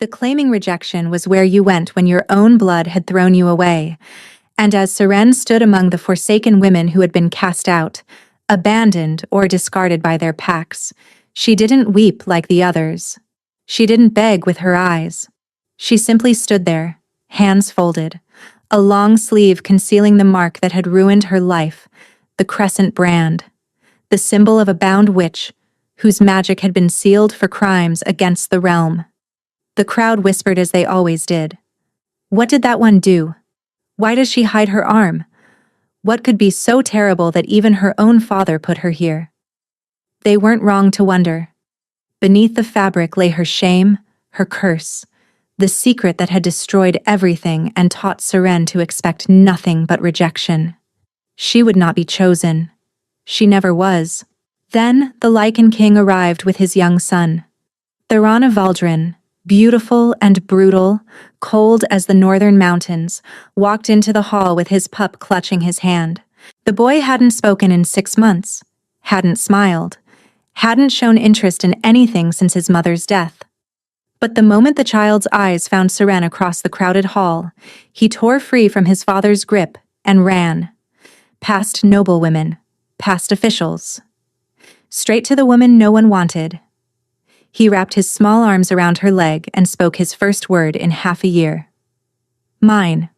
The claiming rejection was where you went when your own blood had thrown you away. And as Seren stood among the forsaken women who had been cast out, abandoned or discarded by their packs, she didn't weep like the others. She didn't beg with her eyes. She simply stood there, hands folded, a long sleeve concealing the mark that had ruined her life, the crescent brand, the symbol of a bound witch whose magic had been sealed for crimes against the realm. The crowd whispered as they always did. What did that one do? Why does she hide her arm? What could be so terrible that even her own father put her here? They weren't wrong to wonder. Beneath the fabric lay her shame, her curse, the secret that had destroyed everything and taught Seren to expect nothing but rejection. She would not be chosen. She never was. Then the Lycan king arrived with his young son. Theron of Valdrin, beautiful and brutal, cold as the northern mountains, walked into the hall with his pup clutching his hand. The boy hadn't spoken in 6 months, hadn't smiled, hadn't shown interest in anything since his mother's death. But the moment the child's eyes found Seren across the crowded hall, he tore free from his father's grip and ran. Past noblewomen, past officials. Straight to the woman no one wanted. He wrapped his small arms around her leg and spoke his first word in half a year. Mine.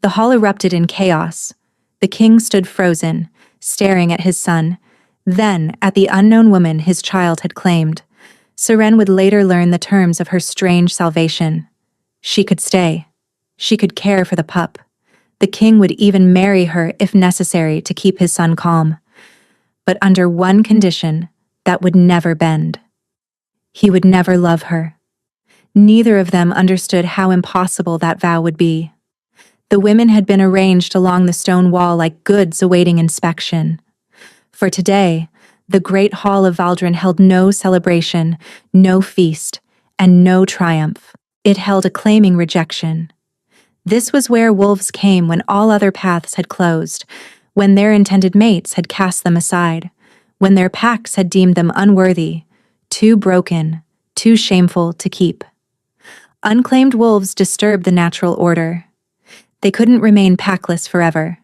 The hall erupted in chaos. The king stood frozen, staring at his son, then at the unknown woman his child had claimed. Seren would later learn the terms of her strange salvation. She could stay. She could care for the pup. The king would even marry her if necessary to keep his son calm. But under one condition that would never bend. He would never love her. Neither of them understood how impossible that vow would be. The women had been arranged along the stone wall like goods awaiting inspection. For today, the great hall of Valdrin held no celebration, no feast, and no triumph. It held a claiming rejection. This was where wolves came when all other paths had closed, when their intended mates had cast them aside, when their packs had deemed them unworthy, too broken, too shameful to keep. Unclaimed wolves disturbed the natural order. They couldn't remain packless forever.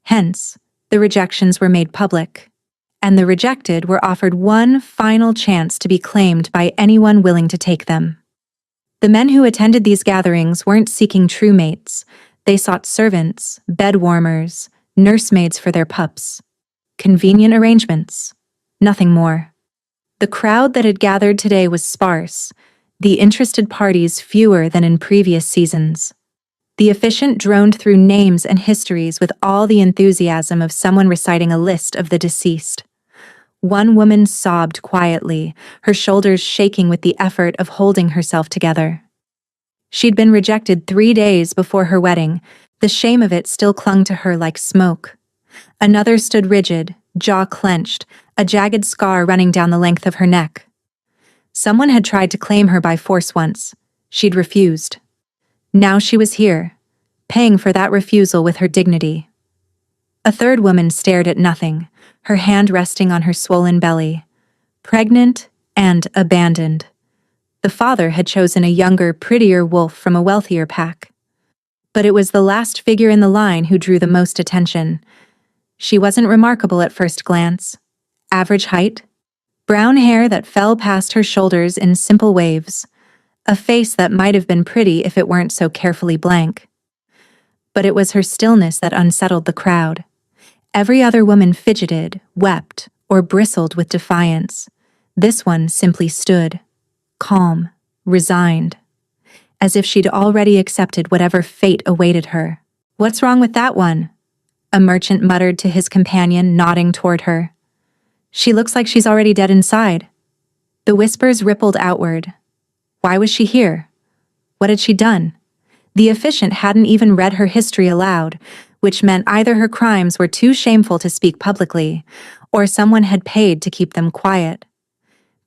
Hence, the rejections were made public, and the rejected were offered one final chance to be claimed by anyone willing to take them. The men who attended these gatherings weren't seeking true mates. They sought servants, bed warmers, nursemaids for their pups. Convenient arrangements. Nothing more. The crowd that had gathered today was sparse, the interested parties fewer than in previous seasons. The officiant droned through names and histories with all the enthusiasm of someone reciting a list of the deceased. One woman sobbed quietly, her shoulders shaking with the effort of holding herself together. She'd been rejected 3 days before her wedding. The shame of it still clung to her like smoke. Another stood rigid, jaw clenched, a jagged scar running down the length of her neck. Someone had tried to claim her by force once. She'd refused. Now she was here, paying for that refusal with her dignity. A third woman stared at nothing, her hand resting on her swollen belly. Pregnant and abandoned. The father had chosen a younger, prettier wolf from a wealthier pack. But it was the last figure in the line who drew the most attention. She wasn't remarkable at first glance. Average height, brown hair that fell past her shoulders in simple waves, a face that might have been pretty if it weren't so carefully blank. But it was her stillness that unsettled the crowd. Every other woman fidgeted, wept, or bristled with defiance. This one simply stood, calm, resigned, as if she'd already accepted whatever fate awaited her. "What's wrong with that one?" a merchant muttered to his companion, nodding toward her. "She looks like she's already dead inside." The whispers rippled outward. Why was she here? What had she done? The officiant hadn't even read her history aloud, which meant either her crimes were too shameful to speak publicly, or someone had paid to keep them quiet.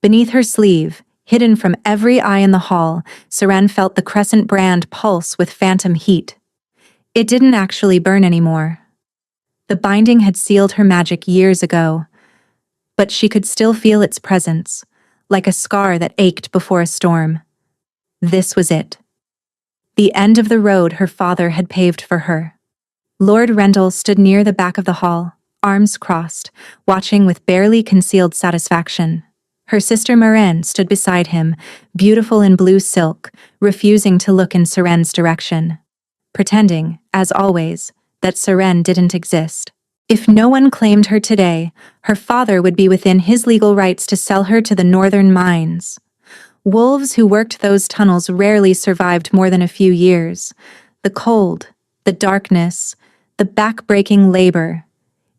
Beneath her sleeve, hidden from every eye in the hall, Seren felt the crescent brand pulse with phantom heat. It didn't actually burn anymore. The binding had sealed her magic years ago, but she could still feel its presence, like a scar that ached before a storm. This was it. The end of the road her father had paved for her. Lord Rendell stood near the back of the hall, arms crossed, watching with barely concealed satisfaction. Her sister Marenne stood beside him, beautiful in blue silk, refusing to look in Seren's direction. Pretending, as always, that Seren didn't exist. If no one claimed her today, her father would be within his legal rights to sell her to the northern mines. Wolves who worked those tunnels rarely survived more than a few years. The cold, the darkness, the back-breaking labor.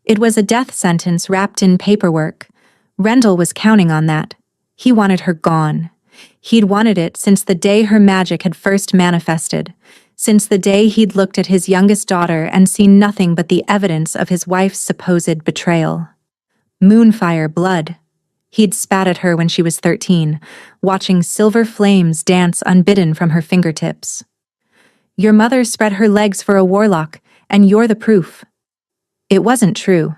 It was a death sentence wrapped in paperwork. Rendell was counting on that. He wanted her gone. He'd wanted it since the day her magic had first manifested, since the day he'd looked at his youngest daughter and seen nothing but the evidence of his wife's supposed betrayal. Moonfire blood. He'd spat at her when she was 13, watching silver flames dance unbidden from her fingertips. Your mother spread her legs for a warlock, and you're the proof. It wasn't true.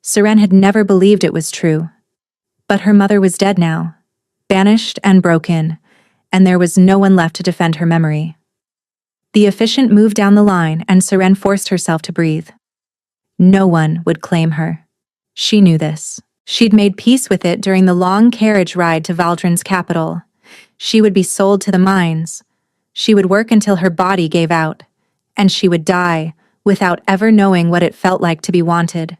Seren had never believed it was true. But her mother was dead now, banished and broken, and there was no one left to defend her memory. The efficient moved down the line, and Seren forced herself to breathe. No one would claim her. She knew this. She'd made peace with it during the long carriage ride to Valdrin's capital. She would be sold to the mines. She would work until her body gave out, and she would die without ever knowing what it felt like to be wanted.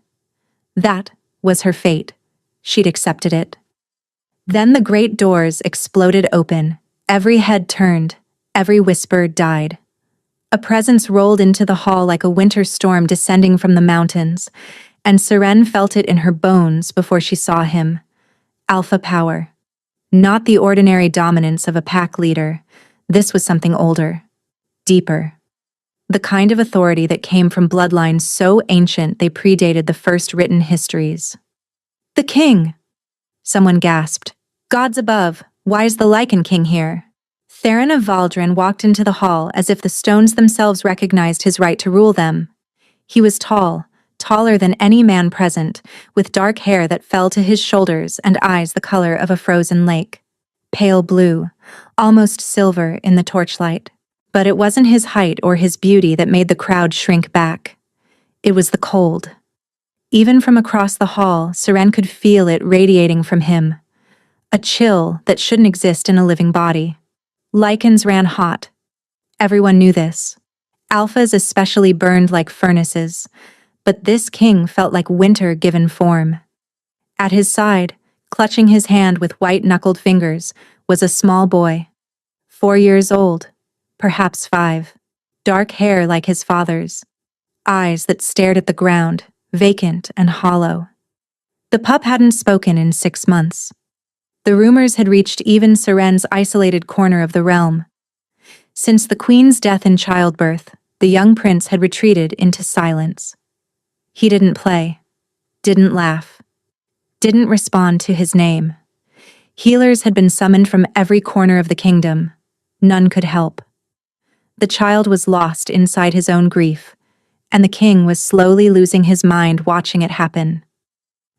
That was her fate. She'd accepted it. Then the great doors exploded open. Every head turned. Every whisper died. A presence rolled into the hall like a winter storm descending from the mountains, and Seren felt it in her bones before she saw him. Alpha power. Not the ordinary dominance of a pack leader. This was something older. Deeper. The kind of authority that came from bloodlines so ancient they predated the first written histories. The king! Someone gasped. Gods above, why is the Lycan king here? Theron of Valdrin walked into the hall as if the stones themselves recognized his right to rule them. He was tall, taller than any man present, with dark hair that fell to his shoulders and eyes the color of a frozen lake. Pale blue, almost silver in the torchlight. But it wasn't his height or his beauty that made the crowd shrink back. It was the cold. Even from across the hall, Seren could feel it radiating from him. A chill that shouldn't exist in a living body. Lycans ran hot. Everyone knew this. Alphas especially burned like furnaces, but this king felt like winter given form. At his side, clutching his hand with white-knuckled fingers, was a small boy. 4 years old, perhaps 5. Dark hair like his father's. Eyes that stared at the ground, vacant and hollow. The pup hadn't spoken in 6 months. The rumors had reached even Seren's isolated corner of the realm. Since the queen's death in childbirth, the young prince had retreated into silence. He didn't play, didn't laugh, didn't respond to his name. Healers had been summoned from every corner of the kingdom. None could help. The child was lost inside his own grief, and the king was slowly losing his mind watching it happen.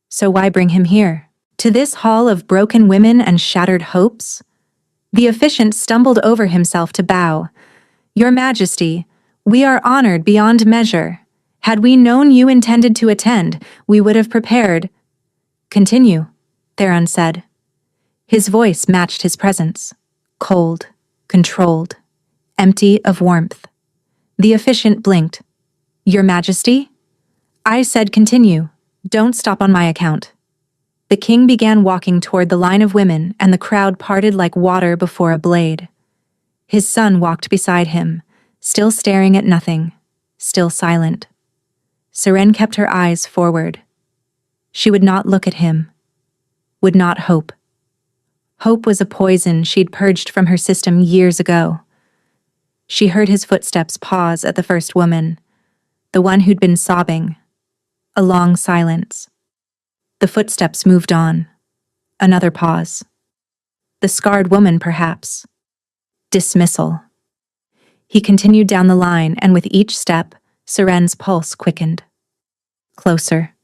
So why bring him here? To this hall of broken women and shattered hopes? The officiant stumbled over himself to bow. Your Majesty, we are honored beyond measure. Had we known you intended to attend, we would have prepared. Continue, Theron said. His voice matched his presence. Cold, controlled, empty of warmth. The officiant blinked. Your Majesty? I said continue. Don't stop on my account. The king began walking toward the line of women, and the crowd parted like water before a blade. His son walked beside him, still staring at nothing, still silent. Seren kept her eyes forward. She would not look at him, would not hope. Hope was a poison she'd purged from her system years ago. She heard his footsteps pause at the first woman, the one who'd been sobbing. A long silence. The footsteps moved on. Another pause. The scarred woman, perhaps. Dismissal. He continued down the line, and with each step, Seren's pulse quickened. Closer.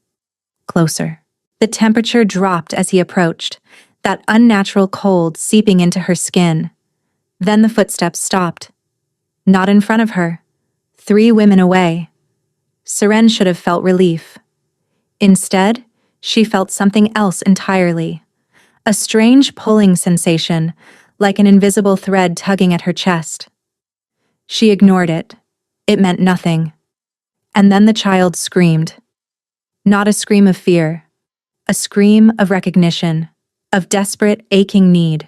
Closer. The temperature dropped as he approached, that unnatural cold seeping into her skin. Then the footsteps stopped. Not in front of her. 3 women away. Seren should have felt relief. Instead, she felt something else entirely. A strange pulling sensation, like an invisible thread tugging at her chest. She ignored it. It meant nothing. And then the child screamed. Not a scream of fear. A scream of recognition. Of desperate, aching need.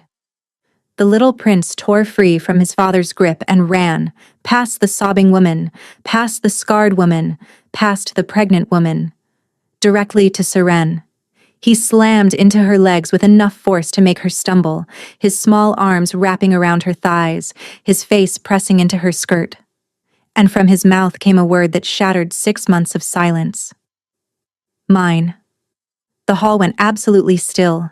The little prince tore free from his father's grip and ran, past the sobbing woman, past the scarred woman, past the pregnant woman, directly to Seren. He slammed into her legs with enough force to make her stumble, his small arms wrapping around her thighs, his face pressing into her skirt. And from his mouth came a word that shattered 6 months of silence. Mine. The hall went absolutely still.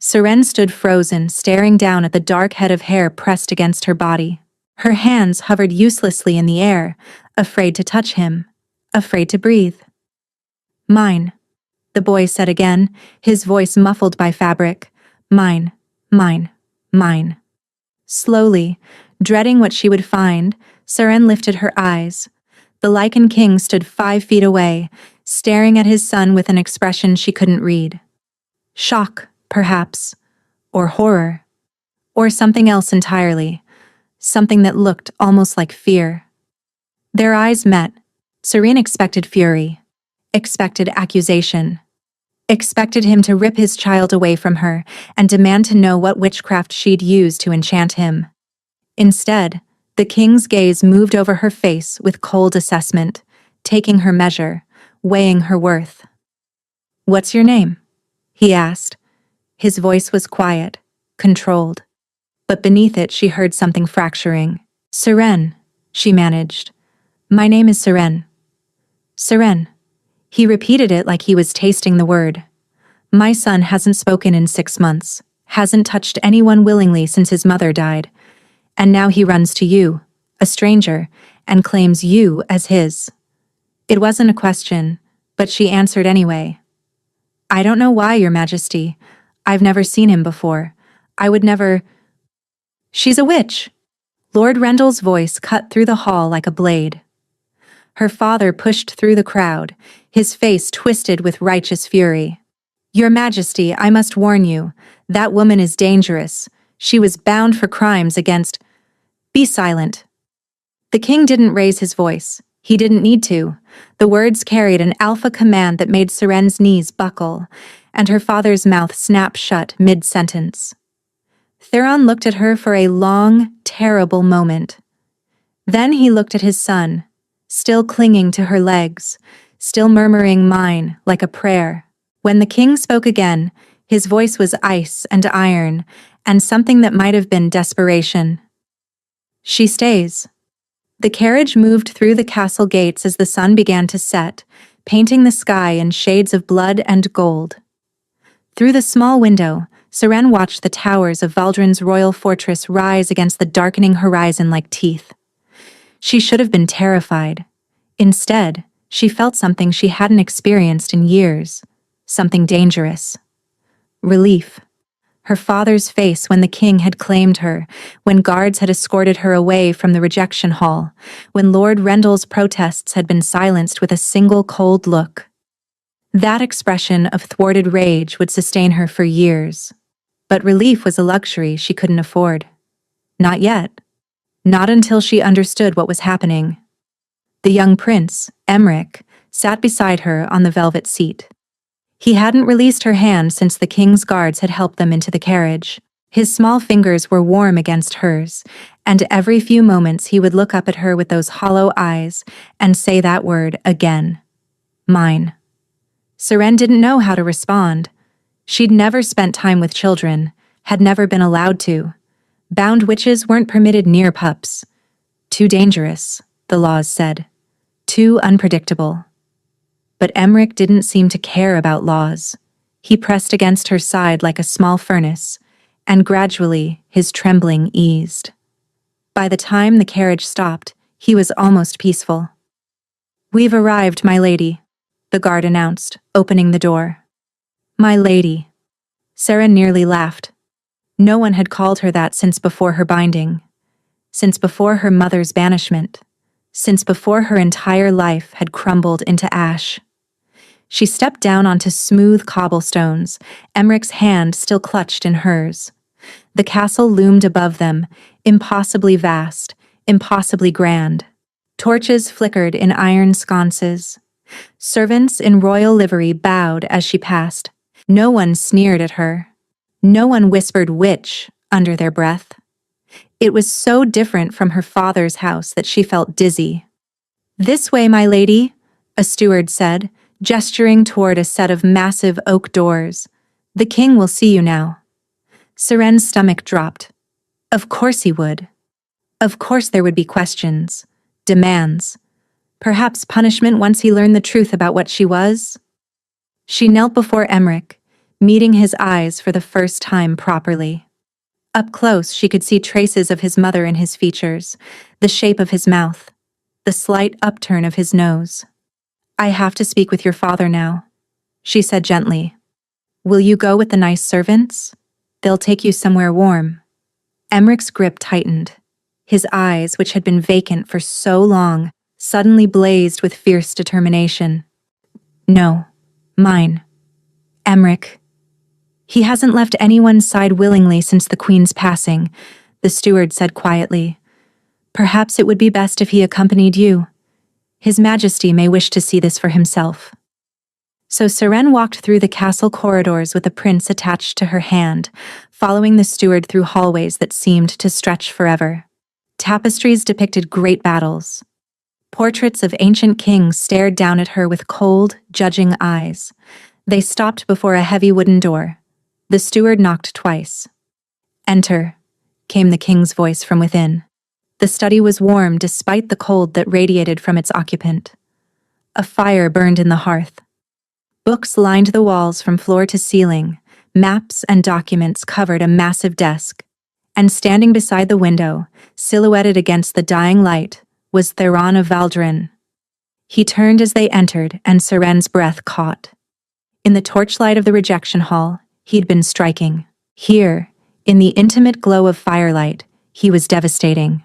Seren stood frozen, staring down at the dark head of hair pressed against her body. Her hands hovered uselessly in the air, afraid to touch him, afraid to breathe. Mine, the boy said again, his voice muffled by fabric. Mine, mine, mine. Slowly, dreading what she would find, Seren lifted her eyes. The Lycan king stood 5 feet away, staring at his son with an expression she couldn't read. Shock, perhaps, or horror, or something else entirely, something that looked almost like fear. Their eyes met. Seren expected fury, expected accusation, expected him to rip his child away from her and demand to know what witchcraft she'd used to enchant him. Instead, the king's gaze moved over her face with cold assessment, taking her measure, weighing her worth. "What's your name?" he asked. His voice was quiet, controlled. But beneath it she heard something fracturing. "Seren," she managed. "My name is Seren." "Seren." He repeated it like he was tasting the word. "My son hasn't spoken in 6 months, hasn't touched anyone willingly since his mother died. And now he runs to you, a stranger, and claims you as his." It wasn't a question, but she answered anyway. "I don't know why, Your Majesty. I've never seen him before. I would never—" "She's a witch!" Lord Rendell's voice cut through the hall like a blade. Her father pushed through the crowd, his face twisted with righteous fury. "Your Majesty, I must warn you, that woman is dangerous. She was bound for crimes against—" "Be silent." The king didn't raise his voice. He didn't need to. The words carried an alpha command that made Seren's knees buckle, and her father's mouth snap shut mid-sentence. Theron looked at her for a long, terrible moment. Then he looked at his son, still clinging to her legs, still murmuring mine like a prayer. When the king spoke again, his voice was ice and iron, and something that might have been desperation. "She stays." The carriage moved through the castle gates as the sun began to set, painting the sky in shades of blood and gold. Through the small window, Seren watched the towers of Valdrin's royal fortress rise against the darkening horizon like teeth. She should have been terrified. Instead, she felt something she hadn't experienced in years, something dangerous. Relief. Her father's face when the king had claimed her, when guards had escorted her away from the rejection hall, when Lord Rendell's protests had been silenced with a single cold look. That expression of thwarted rage would sustain her for years. But relief was a luxury she couldn't afford. Not yet. Not until she understood what was happening. The young prince, Emmerich, sat beside her on the velvet seat. He hadn't released her hand since the king's guards had helped them into the carriage. His small fingers were warm against hers, and every few moments he would look up at her with those hollow eyes and say that word again. Mine. Seren didn't know how to respond. She'd never spent time with children, had never been allowed to. Bound witches weren't permitted near pups. Too dangerous, the laws said. Too unpredictable. But Emmerich didn't seem to care about laws. He pressed against her side like a small furnace, and gradually his trembling eased. By the time the carriage stopped, he was almost peaceful. "We've arrived, my lady," the guard announced, opening the door. "My lady." Seren nearly laughed. No one had called her that since before her binding, since before her mother's banishment, since before her entire life had crumbled into ash. She stepped down onto smooth cobblestones, Emmeric's hand still clutched in hers. The castle loomed above them, impossibly vast, impossibly grand. Torches flickered in iron sconces. Servants in royal livery bowed as she passed. No one sneered at her. No one whispered "witch" under their breath. It was so different from her father's house that she felt dizzy. "This way, my lady," a steward said, gesturing toward a set of massive oak doors. "The king will see you now." Seren's stomach dropped. Of course he would. Of course there would be questions, demands, perhaps punishment once he learned the truth about what she was. She knelt before Emmerich, meeting his eyes for the first time properly. Up close, she could see traces of his mother in his features, the shape of his mouth, the slight upturn of his nose. "I have to speak with your father now," she said gently. "Will you go with the nice servants? They'll take you somewhere warm." Emmerich's grip tightened. His eyes, which had been vacant for so long, suddenly blazed with fierce determination. "No, mine. Emmerich. He hasn't left anyone's side willingly since the Queen's passing," the steward said quietly. "Perhaps it would be best if he accompanied you. His Majesty may wish to see this for himself." So Seren walked through the castle corridors with the prince attached to her hand, following the steward through hallways that seemed to stretch forever. Tapestries depicted great battles. Portraits of ancient kings stared down at her with cold, judging eyes. They stopped before a heavy wooden door. The steward knocked twice. "Enter," came the king's voice from within. The study was warm despite the cold that radiated from its occupant. A fire burned in the hearth. Books lined the walls from floor to ceiling, maps and documents covered a massive desk. And standing beside the window, silhouetted against the dying light, was Theron of Valdrin. He turned as they entered, and Seren's breath caught. In the torchlight of the rejection hall, he'd been striking. Here, in the intimate glow of firelight, he was devastating.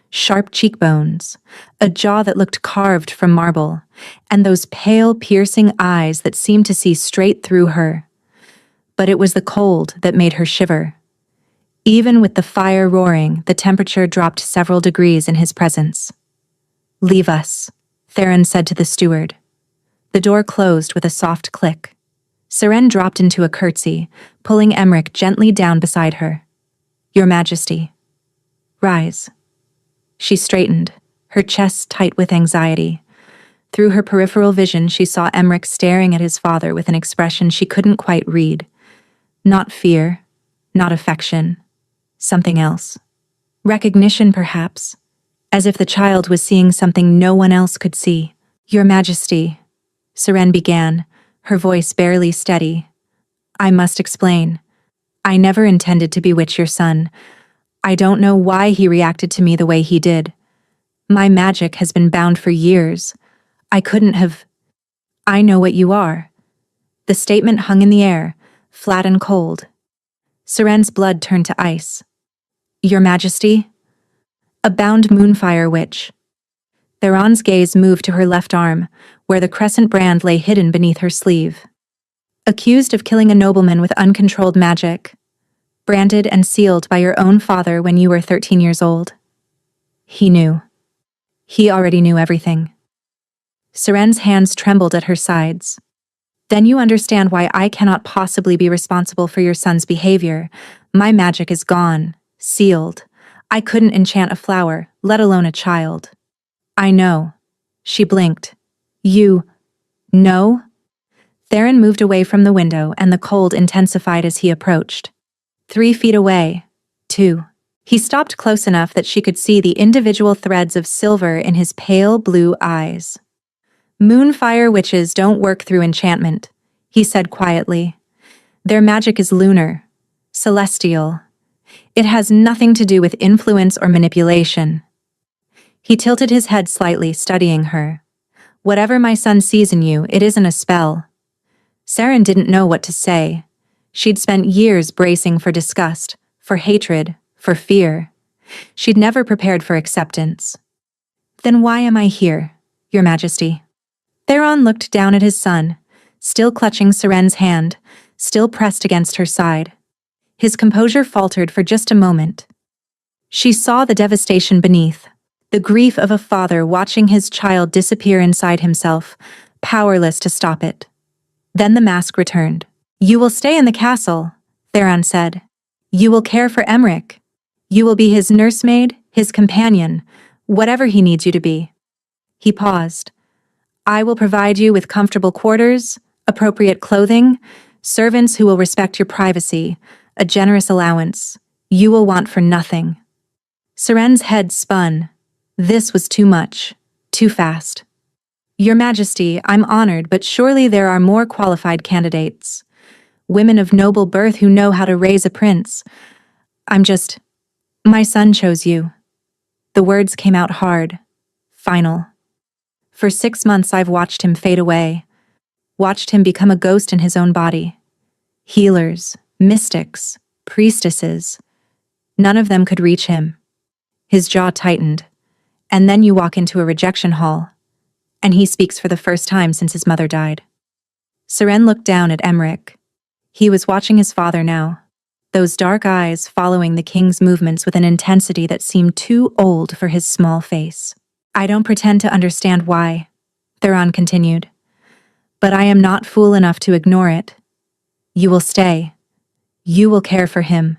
Sharp cheekbones, a jaw that looked carved from marble, and those pale, piercing eyes that seemed to see straight through her. But it was the cold that made her shiver. Even with the fire roaring, the temperature dropped several degrees in his presence. "Leave us," Theron said to the steward. The door closed with a soft click. Seren dropped into a curtsy, pulling Emmerich gently down beside her. "Your Majesty." "Rise." She straightened, her chest tight with anxiety. Through her peripheral vision, she saw Emmerich staring at his father with an expression she couldn't quite read. Not fear, not affection, something else. Recognition, perhaps, as if the child was seeing something no one else could see. "Your Majesty," Seren began, her voice barely steady. "I must explain. I never intended to bewitch your son. I don't know why he reacted to me the way he did. My magic has been bound for years. I couldn't have... I know what you are." The statement hung in the air, flat and cold. Seren's blood turned to ice. "Your Majesty?" "A bound moonfire witch." Theron's gaze moved to her left arm, where the crescent brand lay hidden beneath her sleeve. "Accused of killing a nobleman with uncontrolled magic. Branded and sealed by your own father when you were 13 years old." He knew. He already knew everything. Seren's hands trembled at her sides. "Then you understand why I cannot possibly be responsible for your son's behavior. My magic is gone, sealed. I couldn't enchant a flower, let alone a child." "I know." She blinked. "You... know?" Theron moved away from the window, and the cold intensified as he approached. 3 feet away. 2. He stopped close enough that she could see the individual threads of silver in his pale blue eyes. "Moonfire witches don't work through enchantment," he said quietly. "Their magic is lunar, celestial. It has nothing to do with influence or manipulation." He tilted his head slightly, studying her. "Whatever my son sees in you, it isn't a spell." Seren didn't know what to say. She'd spent years bracing for disgust, for hatred, for fear. She'd never prepared for acceptance. Then why am I here, Your Majesty? Theron looked down at his son, still clutching Seren's hand, still pressed against her side. His composure faltered for just a moment. She saw the devastation beneath, the grief of a father watching his child disappear inside himself, powerless to stop it. Then the mask returned. You will stay in the castle, Theron said. You will care for Emmerich. You will be his nursemaid, his companion, whatever he needs you to be. He paused. I will provide you with comfortable quarters, appropriate clothing, servants who will respect your privacy, a generous allowance. You will want for nothing. Seren's head spun. This was too much, too fast. Your Majesty, I'm honored, but surely there are more qualified candidates. Women of noble birth who know how to raise a prince. My son chose you. The words came out hard, final. For 6 months I've watched him fade away, watched him become a ghost in his own body. Healers, mystics, priestesses, none of them could reach him. His jaw tightened, and then you walk into a rejection hall, and he speaks for the first time since his mother died. Seren looked down at Emmerich. He was watching his father now, those dark eyes following the king's movements with an intensity that seemed too old for his small face. I don't pretend to understand why, Theron continued, but I am not fool enough to ignore it. You will stay. You will care for him.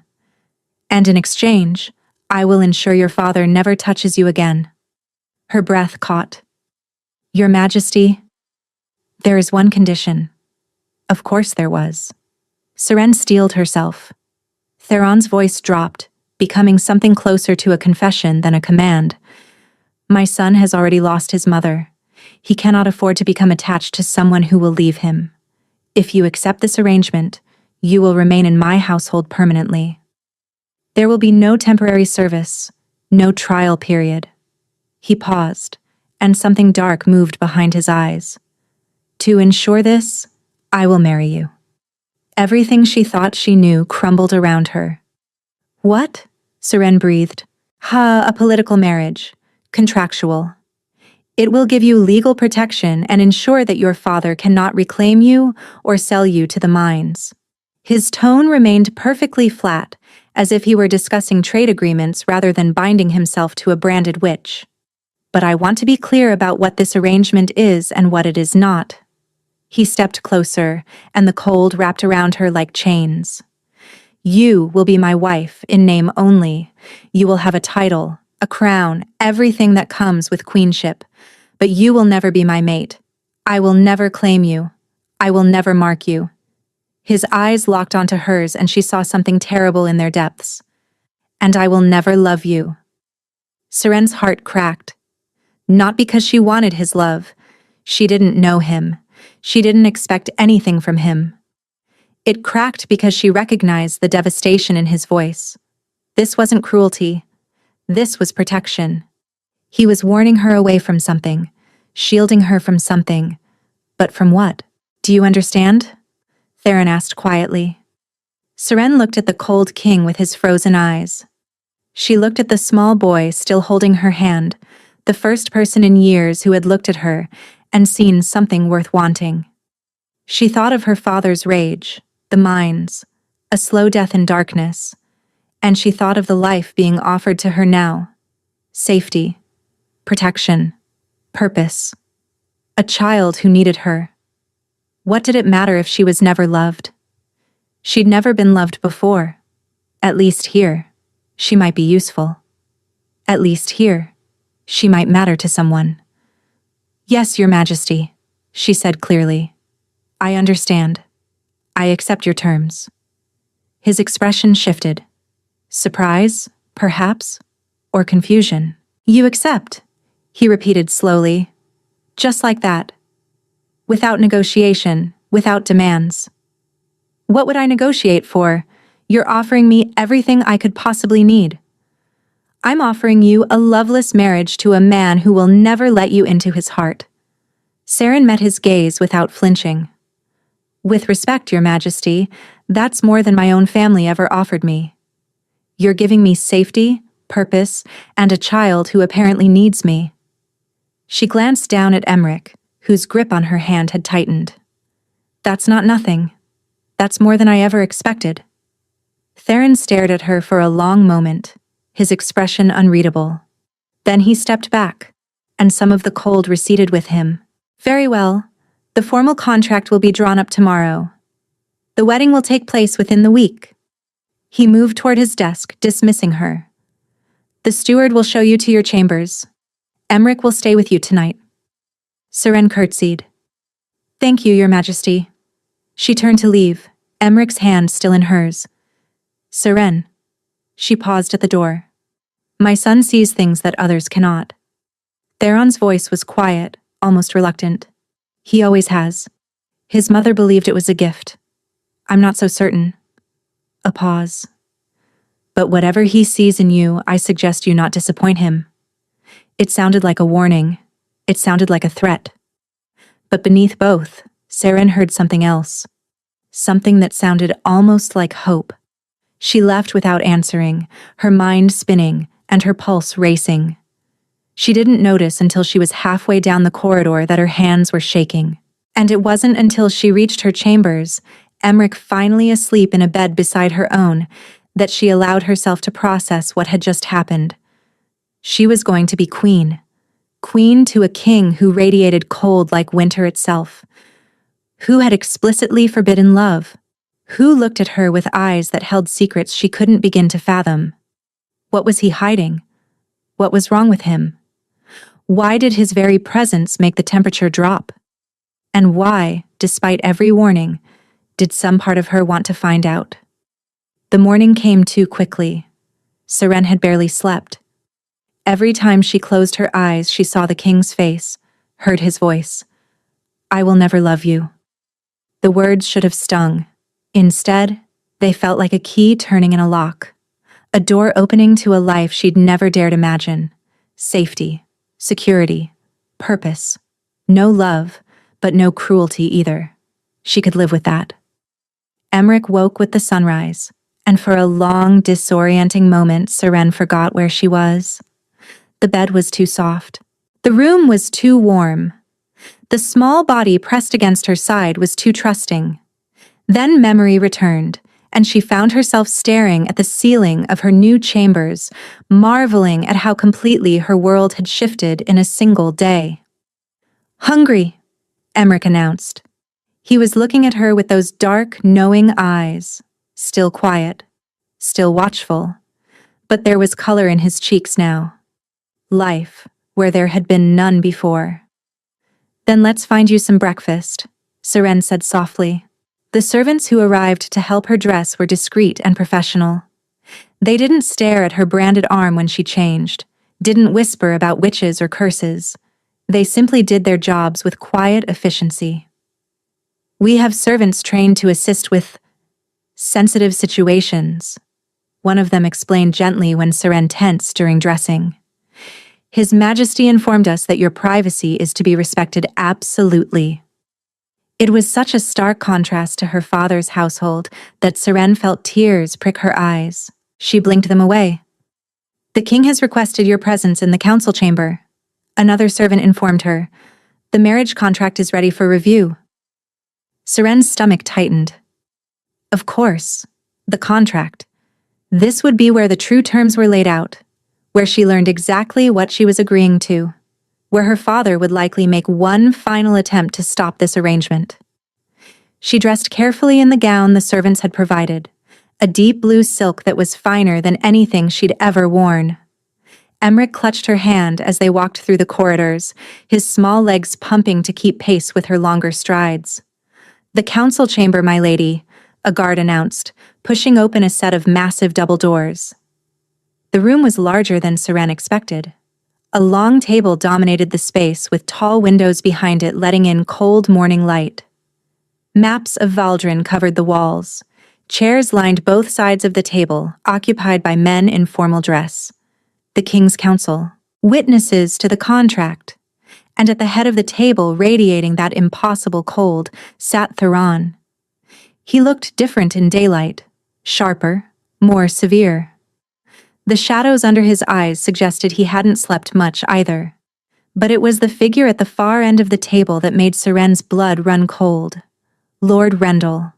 And in exchange, I will ensure your father never touches you again. Her breath caught. Your Majesty, there is one condition. Of course there was. Seren steeled herself. Theron's voice dropped, becoming something closer to a confession than a command. My son has already lost his mother. He cannot afford to become attached to someone who will leave him. If you accept this arrangement, you will remain in my household permanently. There will be no temporary service, no trial period. He paused, and something dark moved behind his eyes. To ensure this, I will marry you. Everything she thought she knew crumbled around her. What? Seren breathed. A political marriage. Contractual. It will give you legal protection and ensure that your father cannot reclaim you or sell you to the mines. His tone remained perfectly flat, as if he were discussing trade agreements rather than binding himself to a branded witch. But I want to be clear about what this arrangement is and what it is not. He stepped closer, and the cold wrapped around her like chains. You will be my wife, in name only. You will have a title, a crown, everything that comes with queenship. But you will never be my mate. I will never claim you. I will never mark you. His eyes locked onto hers, and she saw something terrible in their depths. And I will never love you. Seren's heart cracked. Not because she wanted his love. She didn't know him. She didn't expect anything from him. It cracked because she recognized the devastation in his voice. This wasn't cruelty. This was protection. He was warning her away from something, shielding her from something. But from what? Do you understand? Theron asked quietly. Seren looked at the cold king with his frozen eyes. She looked at the small boy still holding her hand, the first person in years who had looked at her and seen something worth wanting. She thought of her father's rage, the mines, a slow death in darkness, and she thought of the life being offered to her now. Safety, protection, purpose. A child who needed her. What did it matter if she was never loved? She'd never been loved before. At least here, she might be useful. At least here, she might matter to someone. Yes, Your Majesty, she said clearly. I understand. I accept your terms. His expression shifted. Surprise, perhaps, or confusion. You accept, he repeated slowly. Just like that. Without negotiation, without demands. What would I negotiate for? You're offering me everything I could possibly need. I'm offering you a loveless marriage to a man who will never let you into his heart. Seren met his gaze without flinching. With respect, Your Majesty, that's more than my own family ever offered me. You're giving me safety, purpose, and a child who apparently needs me." She glanced down at Emmerich, whose grip on her hand had tightened. "That's not nothing. That's more than I ever expected." Theron stared at her for a long moment, his expression unreadable. Then he stepped back, and some of the cold receded with him. "Very well. The formal contract will be drawn up tomorrow. The wedding will take place within the week." He moved toward his desk, dismissing her. "The steward will show you to your chambers. Emmerich will stay with you tonight." Seren curtsied. "Thank you, Your Majesty." She turned to leave, Emmerich's hand still in hers. "Seren." She paused at the door. "My son sees things that others cannot." Theron's voice was quiet, almost reluctant. "He always has. His mother believed it was a gift. I'm not so certain." A pause. "But whatever he sees in you, I suggest you not disappoint him." It sounded like a warning. It sounded like a threat. But beneath both, Seren heard something else. Something that sounded almost like hope. She left without answering, her mind spinning and her pulse racing. She didn't notice until she was halfway down the corridor that her hands were shaking. And it wasn't until she reached her chambers, Emmerich finally asleep in a bed beside her own, that she allowed herself to process what had just happened. She was going to be queen. Queen to a king who radiated cold like winter itself. Who had explicitly forbidden love. Who looked at her with eyes that held secrets she couldn't begin to fathom. What was he hiding? What was wrong with him? Why did his very presence make the temperature drop? And why, despite every warning, did some part of her want to find out? The morning came too quickly. Seren had barely slept. Every time she closed her eyes, she saw the king's face, heard his voice. "I will never love you." The words should have stung. Instead, they felt like a key turning in a lock. A door opening to a life she'd never dared imagine. Safety, security, purpose. No love, but no cruelty either. She could live with that. Emmerich woke with the sunrise, and for a long, disorienting moment, Seren forgot where she was. The bed was too soft. The room was too warm. The small body pressed against her side was too trusting. Then memory returned, and she found herself staring at the ceiling of her new chambers, marveling at how completely her world had shifted in a single day. "Hungry," Emmerich announced. He was looking at her with those dark, knowing eyes, still quiet, still watchful, but there was color in his cheeks now. Life, where there had been none before. "Then let's find you some breakfast," Seren said softly. The servants who arrived to help her dress were discreet and professional. They didn't stare at her branded arm when she changed, didn't whisper about witches or curses. They simply did their jobs with quiet efficiency. "We have servants trained to assist with sensitive situations," one of them explained gently when Seren tensed during dressing. "His Majesty informed us that your privacy is to be respected absolutely." It was such a stark contrast to her father's household that Seren felt tears prick her eyes. She blinked them away. "The king has requested your presence in the council chamber," another servant informed her. "The marriage contract is ready for review." Seren's stomach tightened. Of course, the contract. This would be where the true terms were laid out, where she learned exactly what she was agreeing to, where her father would likely make one final attempt to stop this arrangement. She dressed carefully in the gown the servants had provided, a deep blue silk that was finer than anything she'd ever worn. Emmerich clutched her hand as they walked through the corridors, his small legs pumping to keep pace with her longer strides. "The council chamber, my lady," a guard announced, pushing open a set of massive double doors. The room was larger than Seren expected. A long table dominated the space with tall windows behind it letting in cold morning light. Maps of Valdrin covered the walls. Chairs lined both sides of the table, occupied by men in formal dress. The King's Council. Witnesses to the contract. And at the head of the table, radiating that impossible cold, sat Theron. He looked different in daylight, sharper, more severe. The shadows under his eyes suggested he hadn't slept much either. But it was the figure at the far end of the table that made Seren's blood run cold. Lord Rendell.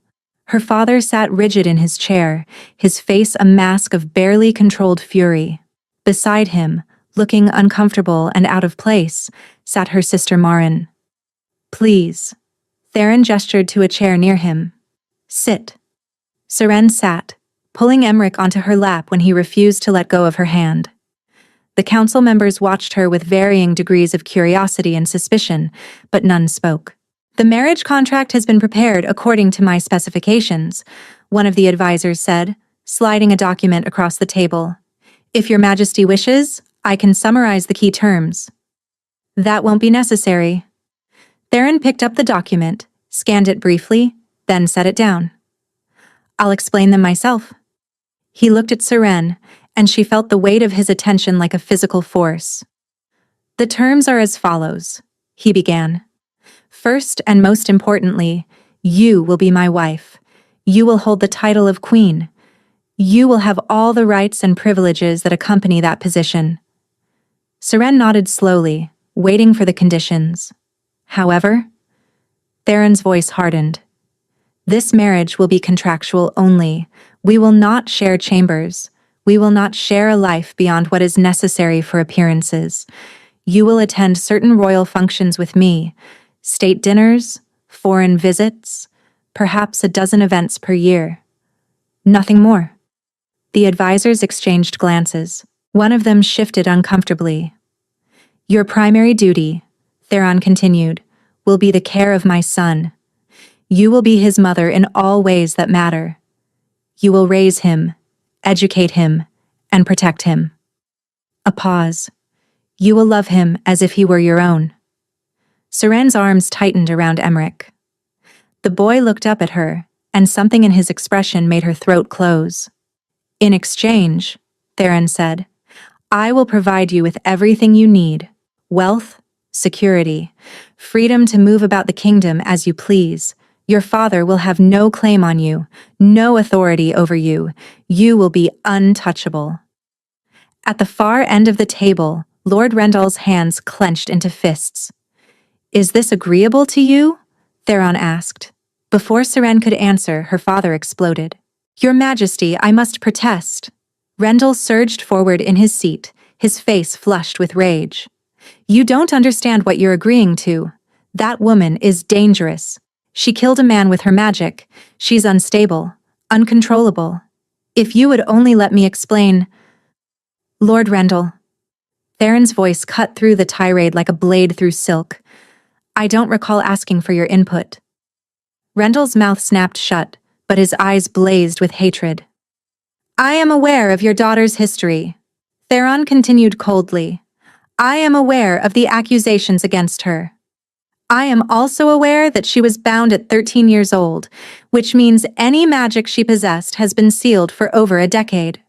Her father sat rigid in his chair, his face a mask of barely controlled fury. Beside him, looking uncomfortable and out of place, sat her sister Marin. "Please." Theron gestured to a chair near him. "Sit." Seren sat, pulling Emmerich onto her lap when he refused to let go of her hand. The council members watched her with varying degrees of curiosity and suspicion, but none spoke. "The marriage contract has been prepared according to my specifications," one of the advisors said, sliding a document across the table. "If your Majesty wishes, I can summarize the key terms." "That won't be necessary." Theron picked up the document, scanned it briefly, then set it down. "I'll explain them myself." He looked at Seren, and she felt the weight of his attention like a physical force. "The terms are as follows," he began. "First and most importantly, you will be my wife. You will hold the title of queen. You will have all the rights and privileges that accompany that position." Seren nodded slowly, waiting for the conditions. "However," Theron's voice hardened. "This marriage will be contractual only. We will not share chambers. We will not share a life beyond what is necessary for appearances. You will attend certain royal functions with me, state dinners, foreign visits, perhaps a dozen events per year. Nothing more." The advisors exchanged glances. One of them shifted uncomfortably. "Your primary duty," Theron continued, "will be the care of my son. You will be his mother in all ways that matter. You will raise him, educate him, and protect him." A pause. "You will love him as if he were your own." Seren's arms tightened around Emmerich. The boy looked up at her, and something in his expression made her throat close. "In exchange," Theron said, "I will provide you with everything you need: wealth, security, freedom to move about the kingdom as you please. Your father will have no claim on you, no authority over you. You will be untouchable." At the far end of the table, Lord Rendell's hands clenched into fists. "Is this agreeable to you?" Theron asked. Before Seren could answer, her father exploded. "Your Majesty, I must protest." Rendell surged forward in his seat, his face flushed with rage. "You don't understand what you're agreeing to. That woman is dangerous. She killed a man with her magic. She's unstable, uncontrollable. If you would only let me explain—" "Lord Rendell." Theron's voice cut through the tirade like a blade through silk. "I don't recall asking for your input." Rendell's mouth snapped shut, but his eyes blazed with hatred. "I am aware of your daughter's history," Theron continued coldly. "I am aware of the accusations against her. I am also aware that she was bound at 13 years old, which means any magic she possessed has been sealed for over a decade."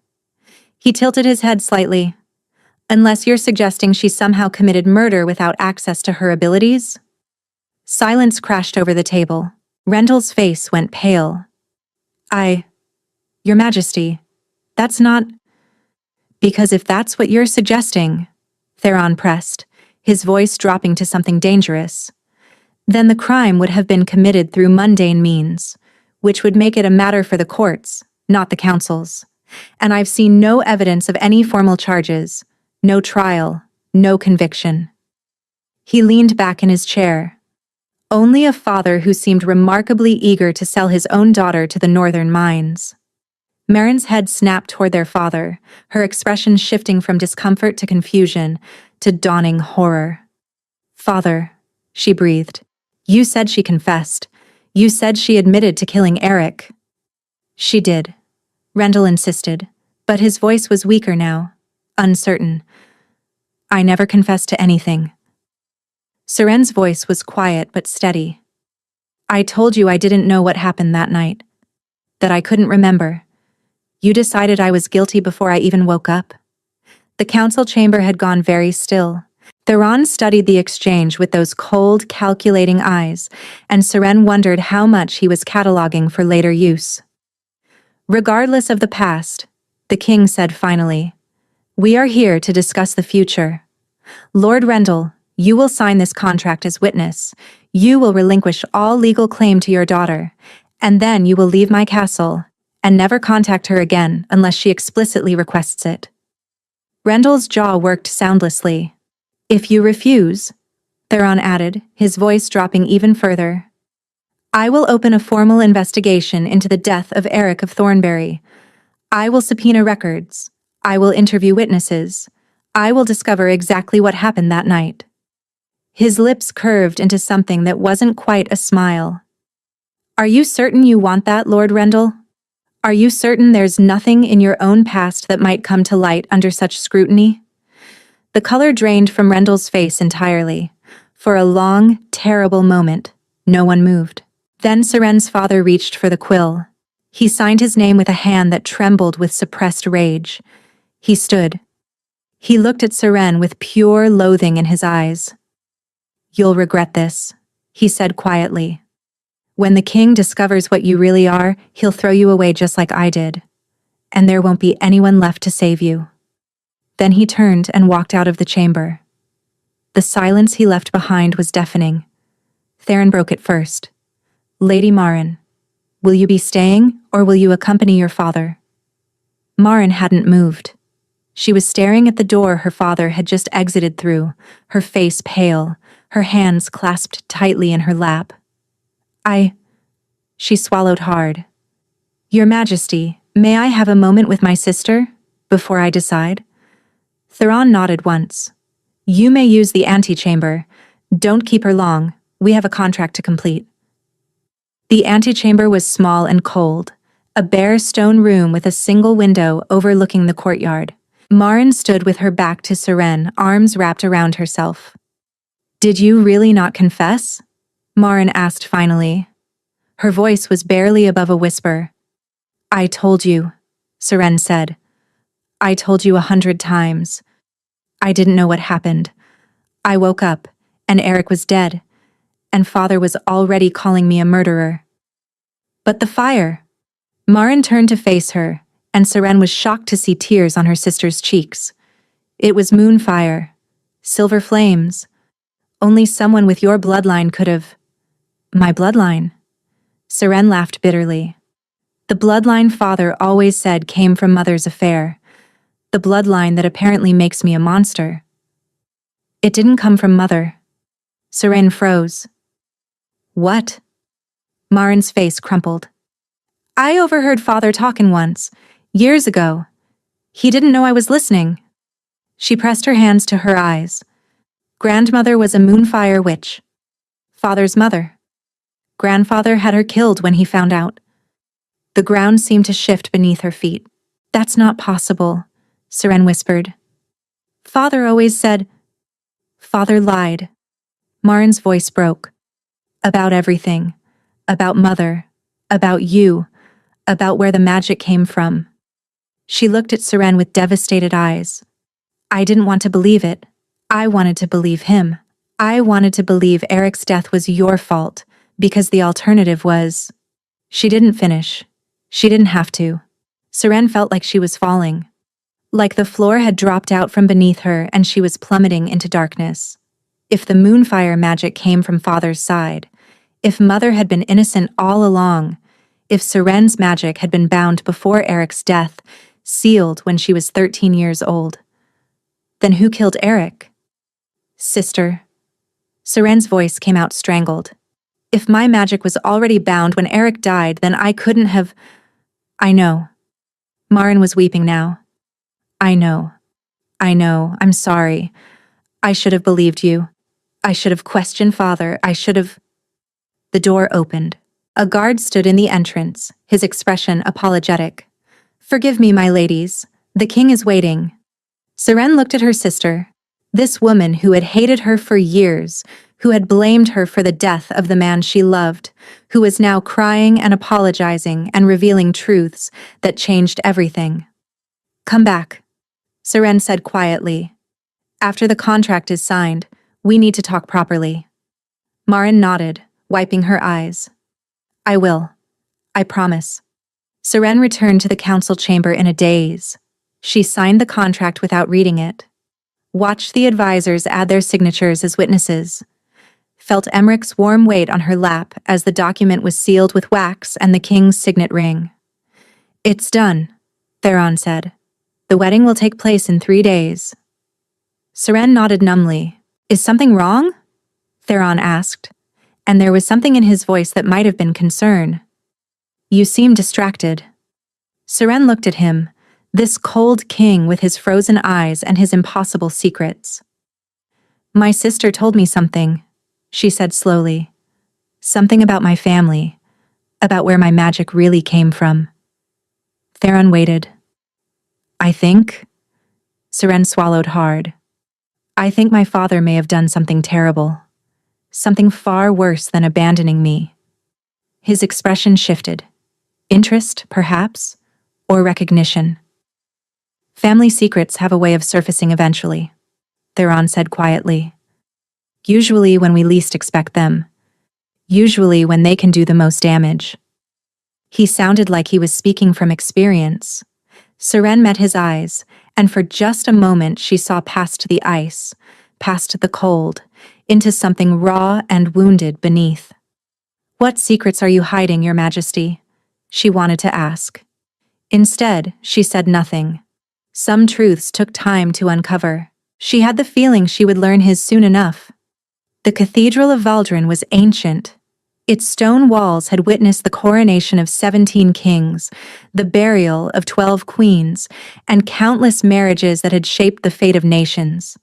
He tilted his head slightly. "Unless you're suggesting she somehow committed murder without access to her abilities?" Silence crashed over the table. Rendell's face went pale. Your Majesty, that's not—" "Because if that's what you're suggesting," Theron pressed, his voice dropping to something dangerous, "then the crime would have been committed through mundane means, which would make it a matter for the courts, not the councils. And I've seen no evidence of any formal charges, no trial, no conviction." He leaned back in his chair. Only a father who seemed remarkably eager to sell his own daughter to the northern mines. Marin's head snapped toward their father, her expression shifting from discomfort to confusion to dawning horror. "Father," she breathed, "you said she confessed. You said she admitted to killing Eric." "She did," Rendell insisted, but his voice was weaker now, uncertain. "I never confessed to anything." Seren's voice was quiet but steady. "I told you I didn't know what happened that night. That I couldn't remember. You decided I was guilty before I even woke up." The council chamber had gone very still. Theron studied the exchange with those cold, calculating eyes, and Seren wondered how much he was cataloging for later use. "Regardless of the past," the king said finally, We are here to discuss the future. Lord Rendell, you will sign this contract as witness. You will relinquish all legal claim to your daughter, and then you will leave my castle and never contact her again unless she explicitly requests it. Rendell's jaw worked soundlessly. If you refuse, Theron added, his voice dropping even further, I will open a formal investigation into the death of Eric of Thornbury. I will subpoena records. I will interview witnesses. I will discover exactly what happened that night. His lips curved into something that wasn't quite a smile. Are you certain you want that, Lord Rendell? Are you certain there's nothing in your own past that might come to light under such scrutiny? The color drained from Rendell's face entirely. For a long, terrible moment, no one moved. Then Seren's father reached for the quill. He signed his name with a hand that trembled with suppressed rage. He stood. He looked at Seren with pure loathing in his eyes. You'll regret this, he said quietly. When the king discovers what you really are, he'll throw you away just like I did. And there won't be anyone left to save you. Then he turned and walked out of the chamber. The silence he left behind was deafening. Theron broke it first. Lady Marin, will you be staying, or will you accompany your father? Marin hadn't moved. She was staring at the door her father had just exited through, her face pale, her hands clasped tightly in her lap. She swallowed hard. Your Majesty, may I have a moment with my sister, before I decide? Theron nodded once. You may use the antechamber. Don't keep her long. We have a contract to complete. The antechamber was small and cold, a bare stone room with a single window overlooking the courtyard. Marin stood with her back to Seren, arms wrapped around herself. Did you really not confess? Marin asked finally. Her voice was barely above a whisper. I told you, Seren said. I told you 100 times. I didn't know what happened. I woke up, and Eric was dead, and father was already calling me a murderer. But the fire. Marin turned to face her, and Seren was shocked to see tears on her sister's cheeks. It was moonfire. Silver flames. Only someone with your bloodline could have... My bloodline? Seren laughed bitterly. The bloodline father always said came from mother's affair. The bloodline that apparently makes me a monster. It didn't come from mother. Seren froze. What? Marin's face crumpled. I overheard father talking once, years ago. He didn't know I was listening. She pressed her hands to her eyes. Grandmother was a moonfire witch. Father's mother. Grandfather had her killed when he found out. The ground seemed to shift beneath her feet. That's not possible, Seren whispered. Father always said... Father lied. Marin's voice broke. About everything. About mother. About you. About where the magic came from. She looked at Seren with devastated eyes. I didn't want to believe it. I wanted to believe him. I wanted to believe Eric's death was your fault, because the alternative was... She didn't finish. She didn't have to. Seren felt like she was falling. Like the floor had dropped out from beneath her and she was plummeting into darkness. If the moonfire magic came from father's side, if mother had been innocent all along, if Seren's magic had been bound before Eric's death, sealed when she was 13 years old, then who killed Eric? Sister. Seren's voice came out strangled. If my magic was already bound when Eric died, then I couldn't have... I know. Marin was weeping now. I know. I'm sorry. I should have believed you. I should have questioned father. I should have... The door opened. A guard stood in the entrance, his expression apologetic. Forgive me, my ladies. The king is waiting. Seren looked at her sister. This woman who had hated her for years, who had blamed her for the death of the man she loved, who was now crying and apologizing and revealing truths that changed everything. Come back, Seren said quietly. After the contract is signed, we need to talk properly. Marin nodded, wiping her eyes. I will. I promise. Seren returned to the council chamber in a daze. She signed the contract without reading it. Watched the advisors add their signatures as witnesses. Felt Emmerich's warm weight on her lap as the document was sealed with wax and the king's signet ring. "It's done," Theron said. "The wedding will take place in 3 days." Seren nodded numbly. "Is something wrong?" Theron asked, and there was something in his voice that might have been concern. "You seem distracted." Seren looked at him, this cold king with his frozen eyes and his impossible secrets. "My sister told me something," she said slowly. "Something about my family, about where my magic really came from." Theron waited. "I think..." Seren swallowed hard. "I think my father may have done something terrible. Something far worse than abandoning me." His expression shifted. Interest, perhaps, or recognition. "Family secrets have a way of surfacing eventually," Theron said quietly. "Usually when we least expect them. Usually when they can do the most damage." He sounded like he was speaking from experience. Seren met his eyes, and for just a moment she saw past the ice, past the cold, into something raw and wounded beneath. "What secrets are you hiding, Your Majesty?" she wanted to ask. Instead, she said nothing. Some truths took time to uncover. She had the feeling she would learn his soon enough. The Cathedral of Valdrin was ancient. Its stone walls had witnessed the coronation of 17 kings, the burial of 12 queens, and countless marriages that had shaped the fate of nations.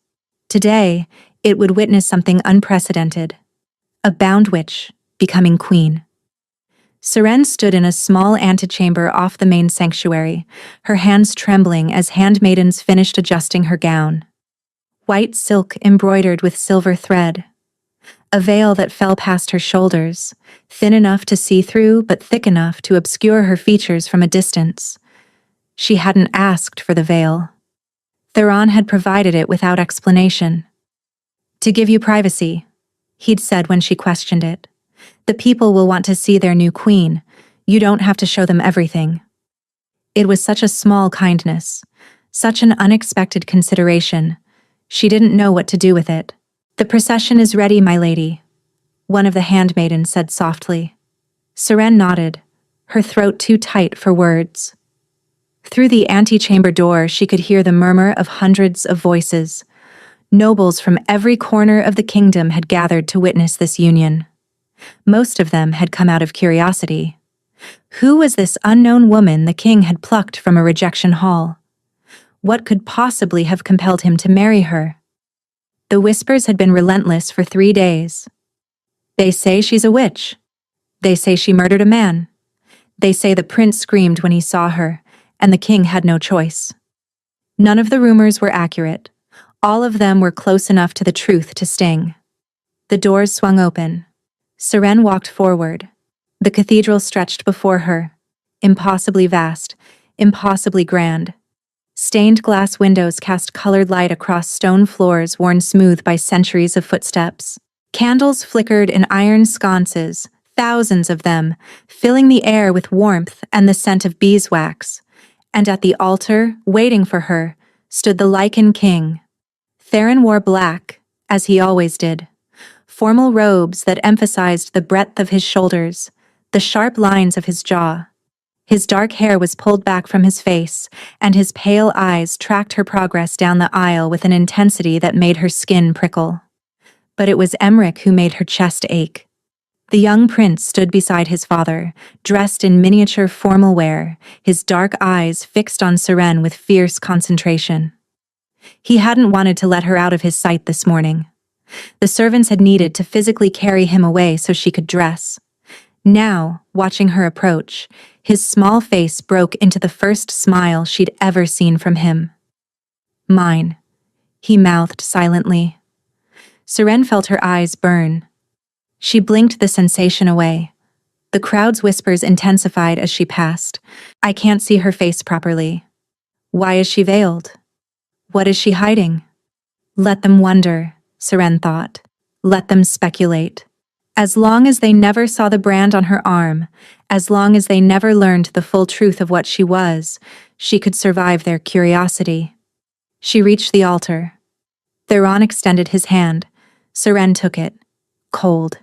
Today, it would witness something unprecedented. A bound witch becoming queen. Seren stood in a small antechamber off the main sanctuary, her hands trembling as handmaidens finished adjusting her gown. White silk embroidered with silver thread. A veil that fell past her shoulders, thin enough to see through but thick enough to obscure her features from a distance. She hadn't asked for the veil. Theron had provided it without explanation. "To give you privacy," he'd said when she questioned it. "The people will want to see their new queen. You don't have to show them everything." It was such a small kindness, such an unexpected consideration. She didn't know what to do with it. "The procession is ready, my lady," one of the handmaidens said softly. Seren nodded, her throat too tight for words. Through the antechamber door she could hear the murmur of hundreds of voices. Nobles from every corner of the kingdom had gathered to witness this union. Most of them had come out of curiosity. Who was this unknown woman the king had plucked from a rejection hall? What could possibly have compelled him to marry her? The whispers had been relentless for 3 days. "They say she's a witch. They say she murdered a man. They say the prince screamed when he saw her, and the king had no choice." None of the rumors were accurate. All of them were close enough to the truth to sting. The doors swung open. Seren walked forward. The cathedral stretched before her. Impossibly vast, impossibly grand. Stained glass windows cast colored light across stone floors worn smooth by centuries of footsteps. Candles flickered in iron sconces, thousands of them, filling the air with warmth and the scent of beeswax. And at the altar, waiting for her, stood the Lycan king. Theron wore black, as he always did. Formal robes that emphasized the breadth of his shoulders, the sharp lines of his jaw. His dark hair was pulled back from his face, and his pale eyes tracked her progress down the aisle with an intensity that made her skin prickle. But it was Emmerich who made her chest ache. The young prince stood beside his father, dressed in miniature formal wear, his dark eyes fixed on Seren with fierce concentration. He hadn't wanted to let her out of his sight this morning. The servants had needed to physically carry him away so she could dress. Now, watching her approach, his small face broke into the first smile she'd ever seen from him. "Mine," he mouthed silently. Seren felt her eyes burn. She blinked the sensation away. The crowd's whispers intensified as she passed. "I can't see her face properly. Why is she veiled? What is she hiding?" Let them wonder, Seren thought. Let them speculate. As long as they never saw the brand on her arm, as long as they never learned the full truth of what she was, she could survive their curiosity. She reached the altar. Theron extended his hand. Seren took it. Cold.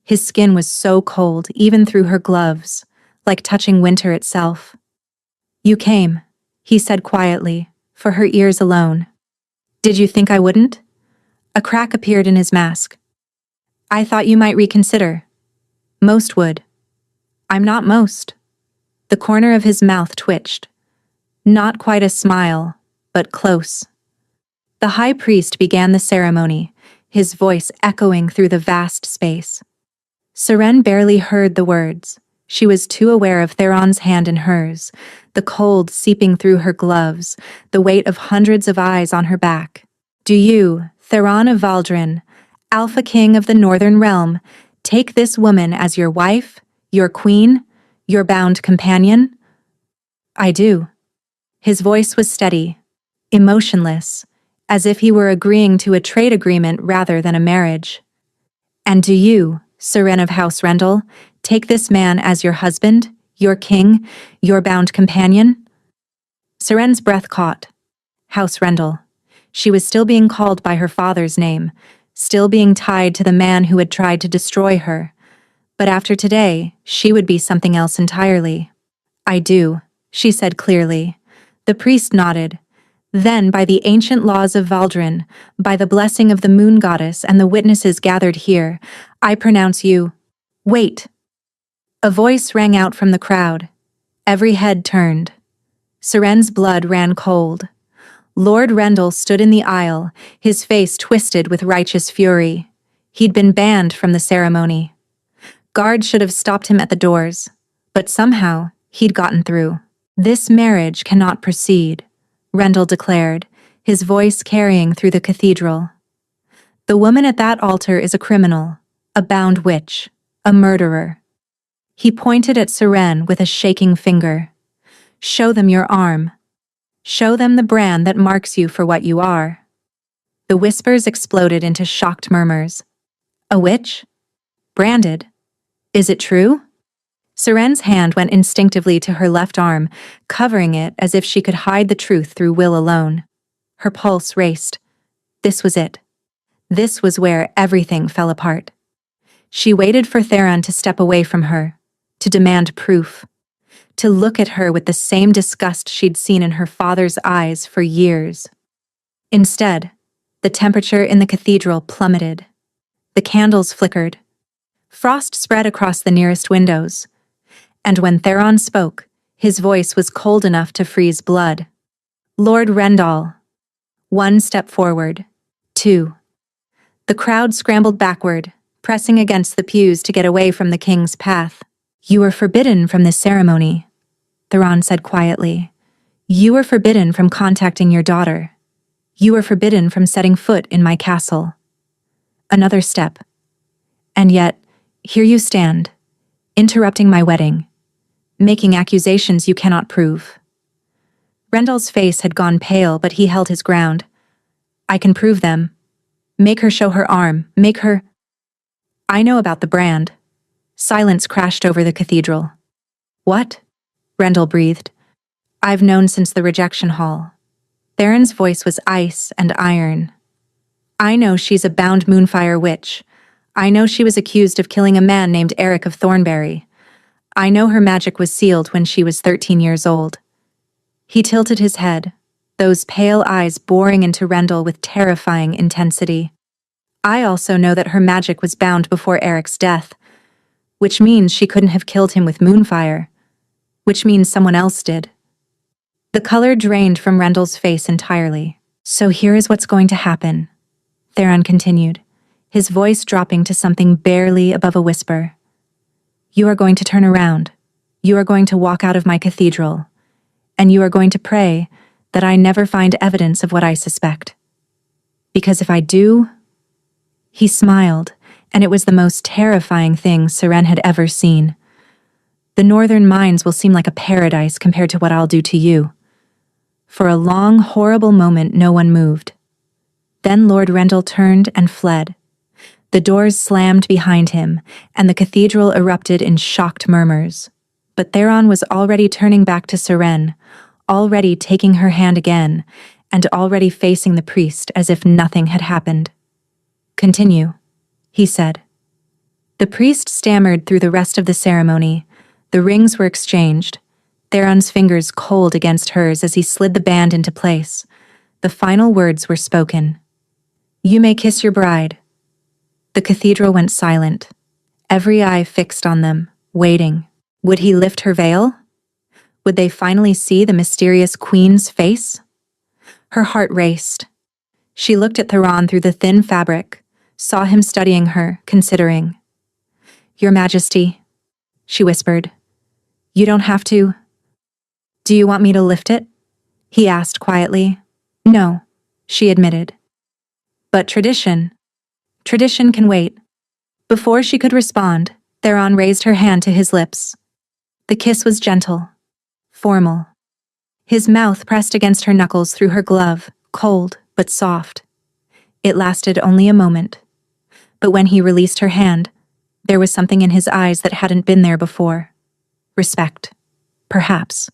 His skin was so cold, even through her gloves, like touching winter itself. "You came," he said quietly, for her ears alone. "Did you think I wouldn't?" A crack appeared in his mask. "I thought you might reconsider." "Most would." "I'm not most." The corner of his mouth twitched. Not quite a smile, but close. The high priest began the ceremony, his voice echoing through the vast space. Seren barely heard the words. She was too aware of Theron's hand in hers, the cold seeping through her gloves, the weight of hundreds of eyes on her back. "Do you, Theron of Valdrin, Alpha King of the Northern Realm, take this woman as your wife, your queen, your bound companion?" "I do." His voice was steady, emotionless, as if he were agreeing to a trade agreement rather than a marriage. "And do you, Seren of House Rendell, take this man as your husband, your king, your bound companion?" Seren's breath caught. House Rendell. She was still being called by her father's name, still being tied to the man who had tried to destroy her. But after today, she would be something else entirely. "I do," she said clearly. The priest nodded. "Then, by the ancient laws of Valdrin, by the blessing of the moon goddess and the witnesses gathered here, I pronounce you—" "Wait!" A voice rang out from the crowd. Every head turned. Seren's blood ran cold. Lord Rendell stood in the aisle, his face twisted with righteous fury. He'd been banned from the ceremony. Guards should have stopped him at the doors, but somehow he'd gotten through. "This marriage cannot proceed," Rendell declared, his voice carrying through the cathedral. "The woman at that altar is a criminal, a bound witch, a murderer." He pointed at Seren with a shaking finger. "Show them your arm. Show them the brand that marks you for what you are." The whispers exploded into shocked murmurs. "A witch? Branded? Is it true?" Seren's hand went instinctively to her left arm, covering it as if she could hide the truth through will alone. Her pulse raced. This was it. This was where everything fell apart. She waited for Theron to step away from her, to demand proof, to look at her with the same disgust she'd seen in her father's eyes for years. Instead, the temperature in the cathedral plummeted. The candles flickered. Frost spread across the nearest windows. And when Theron spoke, his voice was cold enough to freeze blood. "Lord Rendell." One step forward. Two. The crowd scrambled backward, pressing against the pews to get away from the king's path. "You are forbidden from this ceremony," Theron said quietly. "You are forbidden from contacting your daughter. You are forbidden from setting foot in my castle." Another step. "And yet, here you stand, interrupting my wedding, making accusations you cannot prove." Rendell's face had gone pale, but he held his ground. "I can prove them. Make her show her arm. Make her—" "I know about the brand." Silence crashed over the cathedral. "What?" Rendell breathed. "I've known since the rejection hall." Theron's voice was ice and iron. "I know she's a bound Moonfire witch. I know she was accused of killing a man named Eric of Thornbury. I know her magic was sealed when she was 13 years old." He tilted his head, those pale eyes boring into Rendell with terrifying intensity. "I also know that her magic was bound before Eric's death, which means she couldn't have killed him with Moonfire, which means someone else did." The color drained from Rendell's face entirely. "So here is what's going to happen," Theron continued, his voice dropping to something barely above a whisper. "You are going to turn around. You are going to walk out of my cathedral. And you are going to pray that I never find evidence of what I suspect. Because if I do—" He smiled, and it was the most terrifying thing Seren had ever seen. "The northern mines will seem like a paradise compared to what I'll do to you." For a long, horrible moment, no one moved. Then Lord Rendell turned and fled. The doors slammed behind him, and the cathedral erupted in shocked murmurs. But Theron was already turning back to Seren, already taking her hand again, and already facing the priest as if nothing had happened. "Continue," he said. The priest stammered through the rest of the ceremony. The rings were exchanged, Theron's fingers cold against hers as he slid the band into place. The final words were spoken. "You may kiss your bride." The cathedral went silent, every eye fixed on them, waiting. Would he lift her veil? Would they finally see the mysterious queen's face? Her heart raced. She looked at Theron through the thin fabric, saw him studying her, considering. "Your Majesty," she whispered. "You don't have to." "Do you want me to lift it?" he asked quietly. "No," she admitted. "But tradition can wait." Before she could respond, Theron raised her hand to his lips. The kiss was gentle, formal. His mouth pressed against her knuckles through her glove, cold but soft. It lasted only a moment. But when he released her hand, there was something in his eyes that hadn't been there before. Respect, perhaps,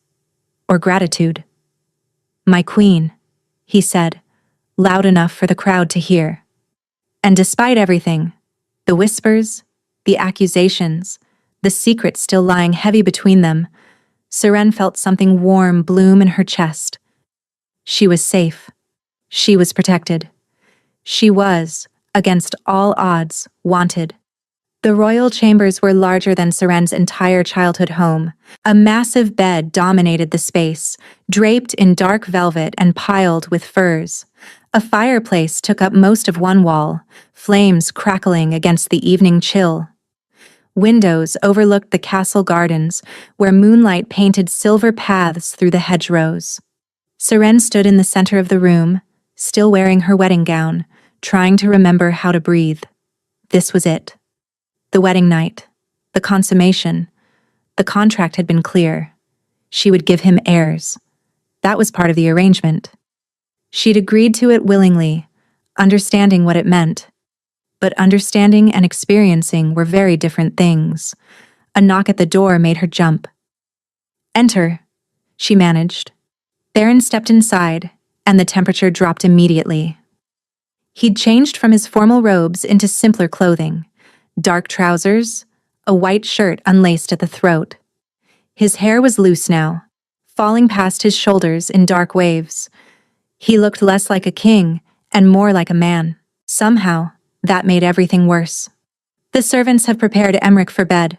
or gratitude. "My queen," he said, loud enough for the crowd to hear. And despite everything, the whispers, the accusations, the secret still lying heavy between them, Seren felt something warm bloom in her chest. She was safe. She was protected. She was, against all odds, wanted. The royal chambers were larger than Seren's entire childhood home. A massive bed dominated the space, draped in dark velvet and piled with furs. A fireplace took up most of one wall, flames crackling against the evening chill. Windows overlooked the castle gardens, where moonlight painted silver paths through the hedgerows. Seren stood in the center of the room, still wearing her wedding gown, trying to remember how to breathe. This was it. The wedding night. The consummation. The contract had been clear. She would give him heirs. That was part of the arrangement. She'd agreed to it willingly, understanding what it meant. But understanding and experiencing were very different things. A knock at the door made her jump. "Enter," she managed. Theron stepped inside, and the temperature dropped immediately. He'd changed from his formal robes into simpler clothing. Dark trousers, a white shirt unlaced at the throat. His hair was loose now, falling past his shoulders in dark waves. He looked less like a king and more like a man. Somehow, that made everything worse. "The servants have prepared Emmerich for bed,"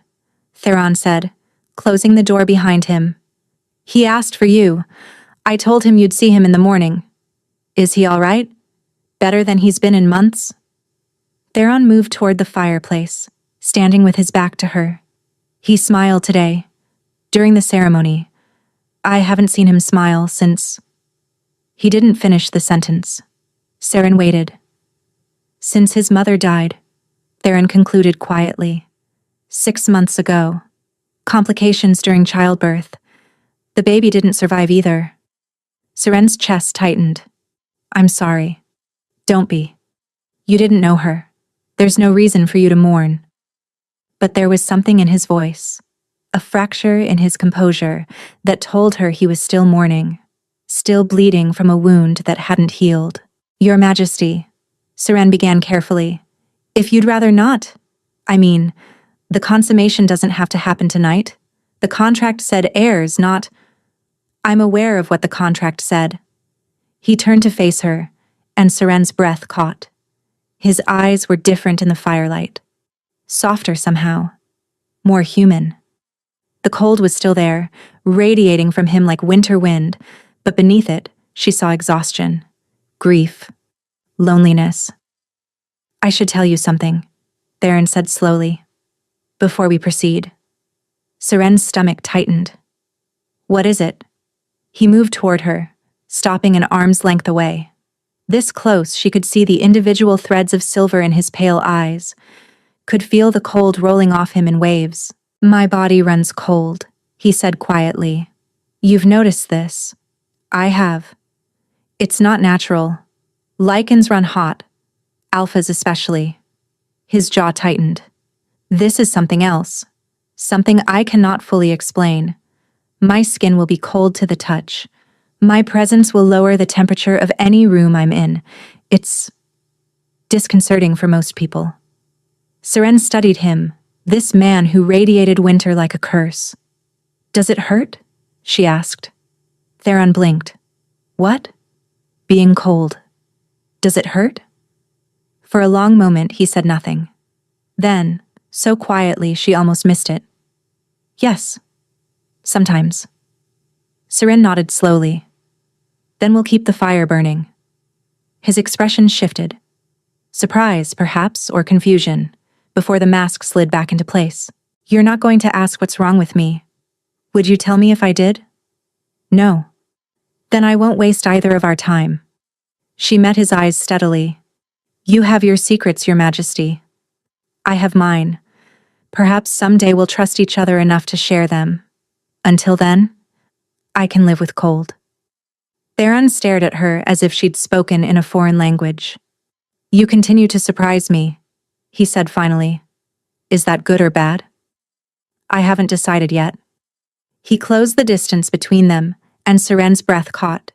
Theron said, closing the door behind him. "He asked for you. I told him you'd see him in the morning. Is he all right? Better than he's been in months?" Theron moved toward the fireplace, standing with his back to her. He smiled today, during the ceremony. "I haven't seen him smile since—" He didn't finish the sentence. Seren waited. "Since his mother died," Theron concluded quietly. 6 months ago. Complications during childbirth. The baby didn't survive either." Seren's chest tightened. "I'm sorry." "Don't be. You didn't know her. There's no reason for you to mourn." But there was something in his voice, a fracture in his composure, that told her he was still mourning, still bleeding from a wound that hadn't healed. "Your Majesty," Seren began carefully, "if you'd rather not. I mean, the consummation doesn't have to happen tonight. The contract said heirs, not—" "I'm aware of what the contract said." He turned to face her, and Seren's breath caught. His eyes were different in the firelight. Softer somehow. More human. The cold was still there, radiating from him like winter wind, but beneath it, she saw exhaustion, grief, loneliness. "I should tell you something," Theron said slowly, "before we proceed." Seren's stomach tightened. "What is it?" He moved toward her, stopping an arm's length away. This close, she could see the individual threads of silver in his pale eyes, could feel the cold rolling off him in waves. "My body runs cold," he said quietly. "You've noticed this. I have. It's not natural. Lycans run hot, alphas especially." His jaw tightened. "This is something else. Something I cannot fully explain. My skin will be cold to the touch, My presence will lower the temperature of any room I'm in. It's disconcerting for most people. Seren studied him, this man who radiated winter like a curse. Does it hurt? She asked. Theron blinked. What? Being cold. Does it hurt? For a long moment he said nothing. Then, so quietly she almost missed it. Yes. Sometimes. Seren nodded slowly. Then we'll keep the fire burning. His expression shifted. Surprise, perhaps, or confusion, before the mask slid back into place. You're not going to ask what's wrong with me. Would you tell me if I did? No. Then I won't waste either of our time. She met his eyes steadily. You have your secrets, Your Majesty. I have mine. Perhaps someday we'll trust each other enough to share them. Until then, I can live with cold. Theron stared at her as if she'd spoken in a foreign language. You continue to surprise me, he said finally. Is that good or bad? I haven't decided yet. He closed the distance between them, and Seren's breath caught.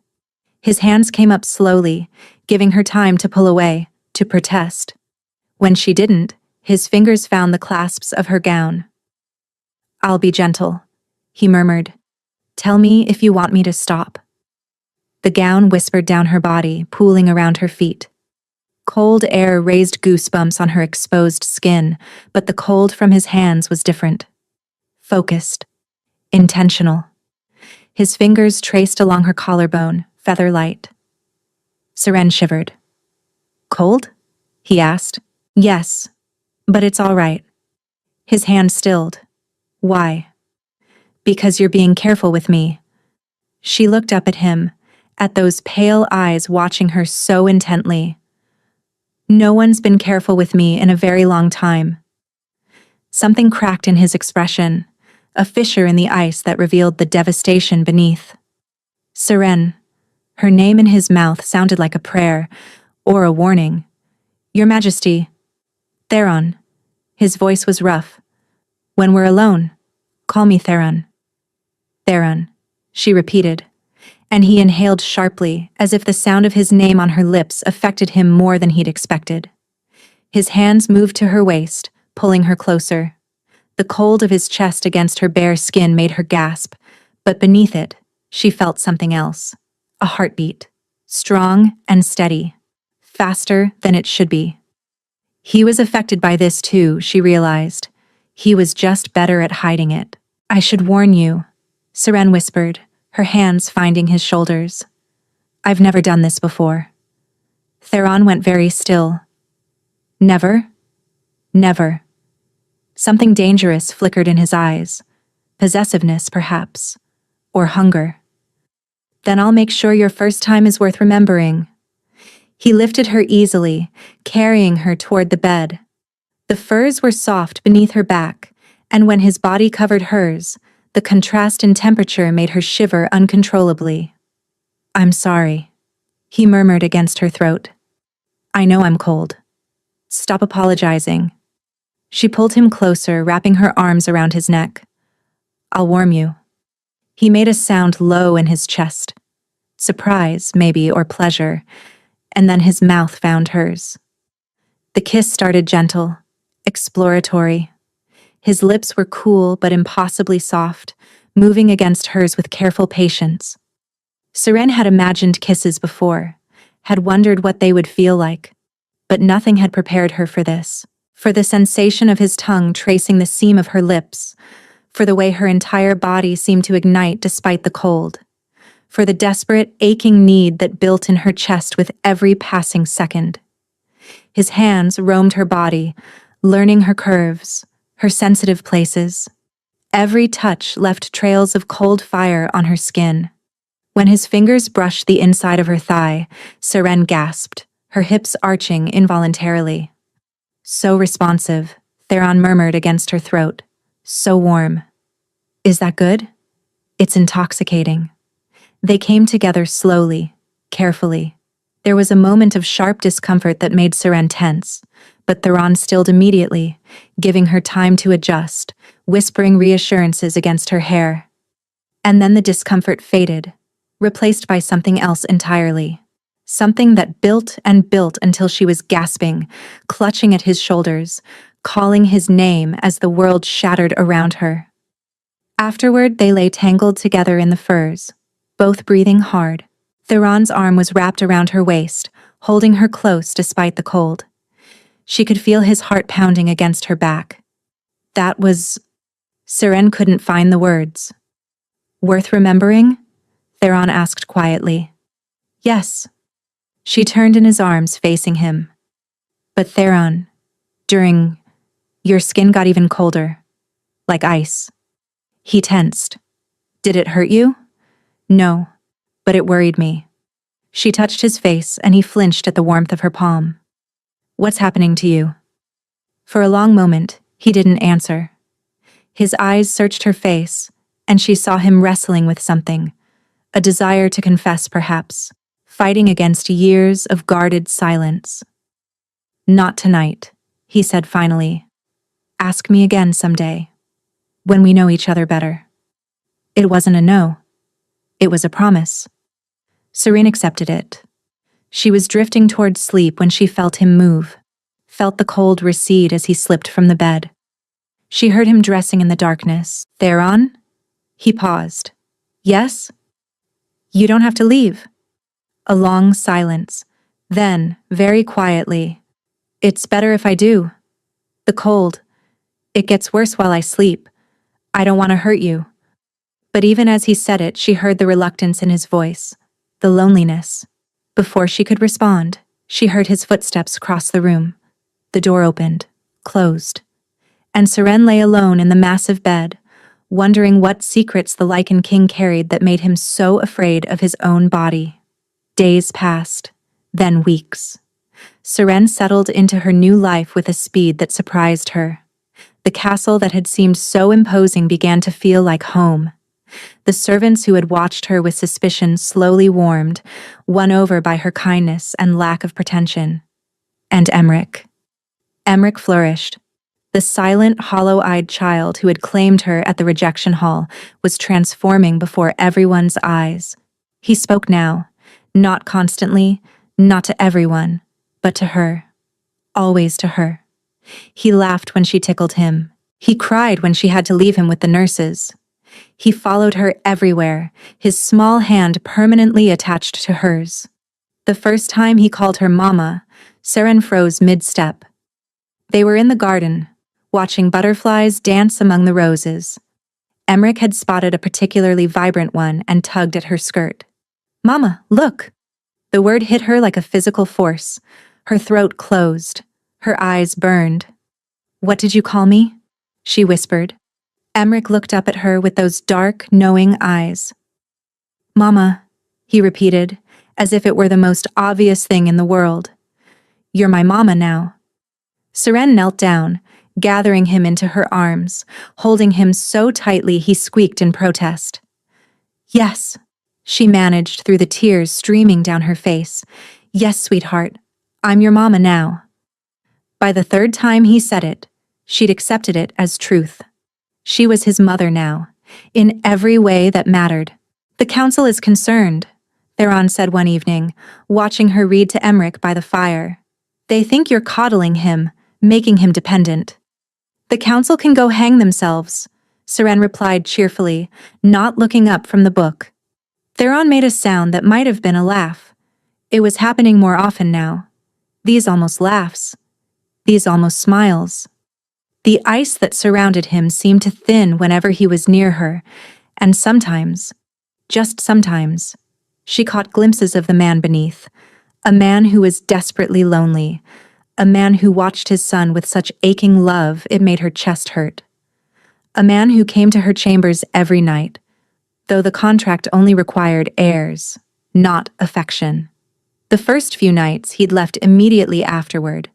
His hands came up slowly, giving her time to pull away, to protest. When she didn't, his fingers found the clasps of her gown. I'll be gentle, he murmured. Tell me if you want me to stop. The gown whispered down her body, pooling around her feet. Cold air raised goosebumps on her exposed skin, but the cold from his hands was different. Focused. Intentional. His fingers traced along her collarbone, feather light. Seren shivered. Cold? He asked. Yes, but it's all right. His hand stilled. Why? Because you're being careful with me. She looked up at him, at those pale eyes watching her so intently. No one's been careful with me in a very long time. Something cracked in his expression, a fissure in the ice that revealed the devastation beneath. Seren. Her name in his mouth sounded like a prayer, or a warning. Your Majesty. Theron. His voice was rough. When we're alone, call me Theron. Theron, she repeated, and he inhaled sharply, as if the sound of his name on her lips affected him more than he'd expected. His hands moved to her waist, pulling her closer. The cold of his chest against her bare skin made her gasp, but beneath it, she felt something else. A heartbeat. Strong and steady. Faster than it should be. He was affected by this too, she realized. He was just better at hiding it. I should warn you, Seren whispered, her hands finding his shoulders. I've never done this before. Theron went very still. Never? Never. Something dangerous flickered in his eyes. Possessiveness, perhaps. Or hunger. Then I'll make sure your first time is worth remembering. He lifted her easily, carrying her toward the bed. The furs were soft beneath her back, and when his body covered hers, the contrast in temperature made her shiver uncontrollably. I'm sorry, he murmured against her throat. I know I'm cold. Stop apologizing. She pulled him closer, wrapping her arms around his neck. I'll warm you. He made a sound low in his chest. Surprise, maybe, or pleasure, and then his mouth found hers. The kiss started gentle, exploratory. His lips were cool but impossibly soft, moving against hers with careful patience. Seren had imagined kisses before, had wondered what they would feel like, but nothing had prepared her for this, for the sensation of his tongue tracing the seam of her lips, for the way her entire body seemed to ignite despite the cold, for the desperate, aching need that built in her chest with every passing second. His hands roamed her body, learning her curves, her sensitive places. Every touch left trails of cold fire on her skin. When his fingers brushed the inside of her thigh, Seren gasped, her hips arching involuntarily. So responsive, Theron murmured against her throat. So warm. Is that good? It's intoxicating. They came together slowly, carefully. There was a moment of sharp discomfort that made Seren tense, but Theron stilled immediately, giving her time to adjust, whispering reassurances against her hair. And then the discomfort faded. replaced by something else entirely. Something that built and built until she was gasping, clutching at his shoulders, calling his name as the world shattered around her. Afterward, they lay tangled together in the furs, both breathing hard. Theron's arm was wrapped around her waist, holding her close despite the cold. She could feel his heart pounding against her back. That was... Seren couldn't find the words. Worth remembering? Theron asked quietly. Yes. She turned in his arms, facing him. But Theron, your skin got even colder. Like ice. He tensed. Did it hurt you? No, but it worried me. She touched his face and he flinched at the warmth of her palm. What's happening to you? For a long moment, he didn't answer. His eyes searched her face, and she saw him wrestling with something, a desire to confess perhaps, fighting against years of guarded silence. Not tonight, he said finally. Ask me again someday, when we know each other better. It wasn't a no. It was a promise. Seren accepted it. She was drifting toward sleep when she felt him move, felt the cold recede as he slipped from the bed. She heard him dressing in the darkness. Theron? He paused. Yes? You don't have to leave. A long silence. Then, very quietly, it's better if I do. The cold. It gets worse while I sleep. I don't want to hurt you. But even as he said it, she heard the reluctance in his voice, the loneliness. Before she could respond, she heard his footsteps cross the room. The door opened, closed, and Seren lay alone in the massive bed, wondering what secrets the Lycan king carried that made him so afraid of his own body. Days passed, then weeks. Seren settled into her new life with a speed that surprised her. The castle that had seemed so imposing began to feel like home. The servants who had watched her with suspicion slowly warmed, won over by her kindness and lack of pretension. And Emmerich. Emmerich flourished. The silent, hollow-eyed child who had claimed her at the rejection hall was transforming before everyone's eyes. He spoke now, not constantly, not to everyone, but to her. Always to her. He laughed when she tickled him. He cried when she had to leave him with the nurses. He followed her everywhere, his small hand permanently attached to hers. The first time he called her Mama, Seren froze mid-step. They were in the garden, watching butterflies dance among the roses. Emmerich had spotted a particularly vibrant one and tugged at her skirt. Mama, look! The word hit her like a physical force. Her throat closed. Her eyes burned. What did you call me? She whispered. Emmerich looked up at her with those dark, knowing eyes. Mama, he repeated, as if it were the most obvious thing in the world. You're my mama now. Seren knelt down, gathering him into her arms, holding him so tightly he squeaked in protest. Yes, she managed through the tears streaming down her face. Yes, sweetheart, I'm your mama now. By the third time he said it, she'd accepted it as truth. She was his mother now, in every way that mattered. The council is concerned, Theron said one evening, watching her read to Emmerich by the fire. They think you're coddling him, making him dependent. The council can go hang themselves, Seren replied cheerfully, not looking up from the book. Theron made a sound that might have been a laugh. It was happening more often now. These almost laughs. These almost smiles. The ice that surrounded him seemed to thin whenever he was near her, and sometimes, just sometimes, she caught glimpses of the man beneath, a man who was desperately lonely, a man who watched his son with such aching love it made her chest hurt, a man who came to her chambers every night, though the contract only required heirs, not affection. The first few nights he'd left immediately afterward,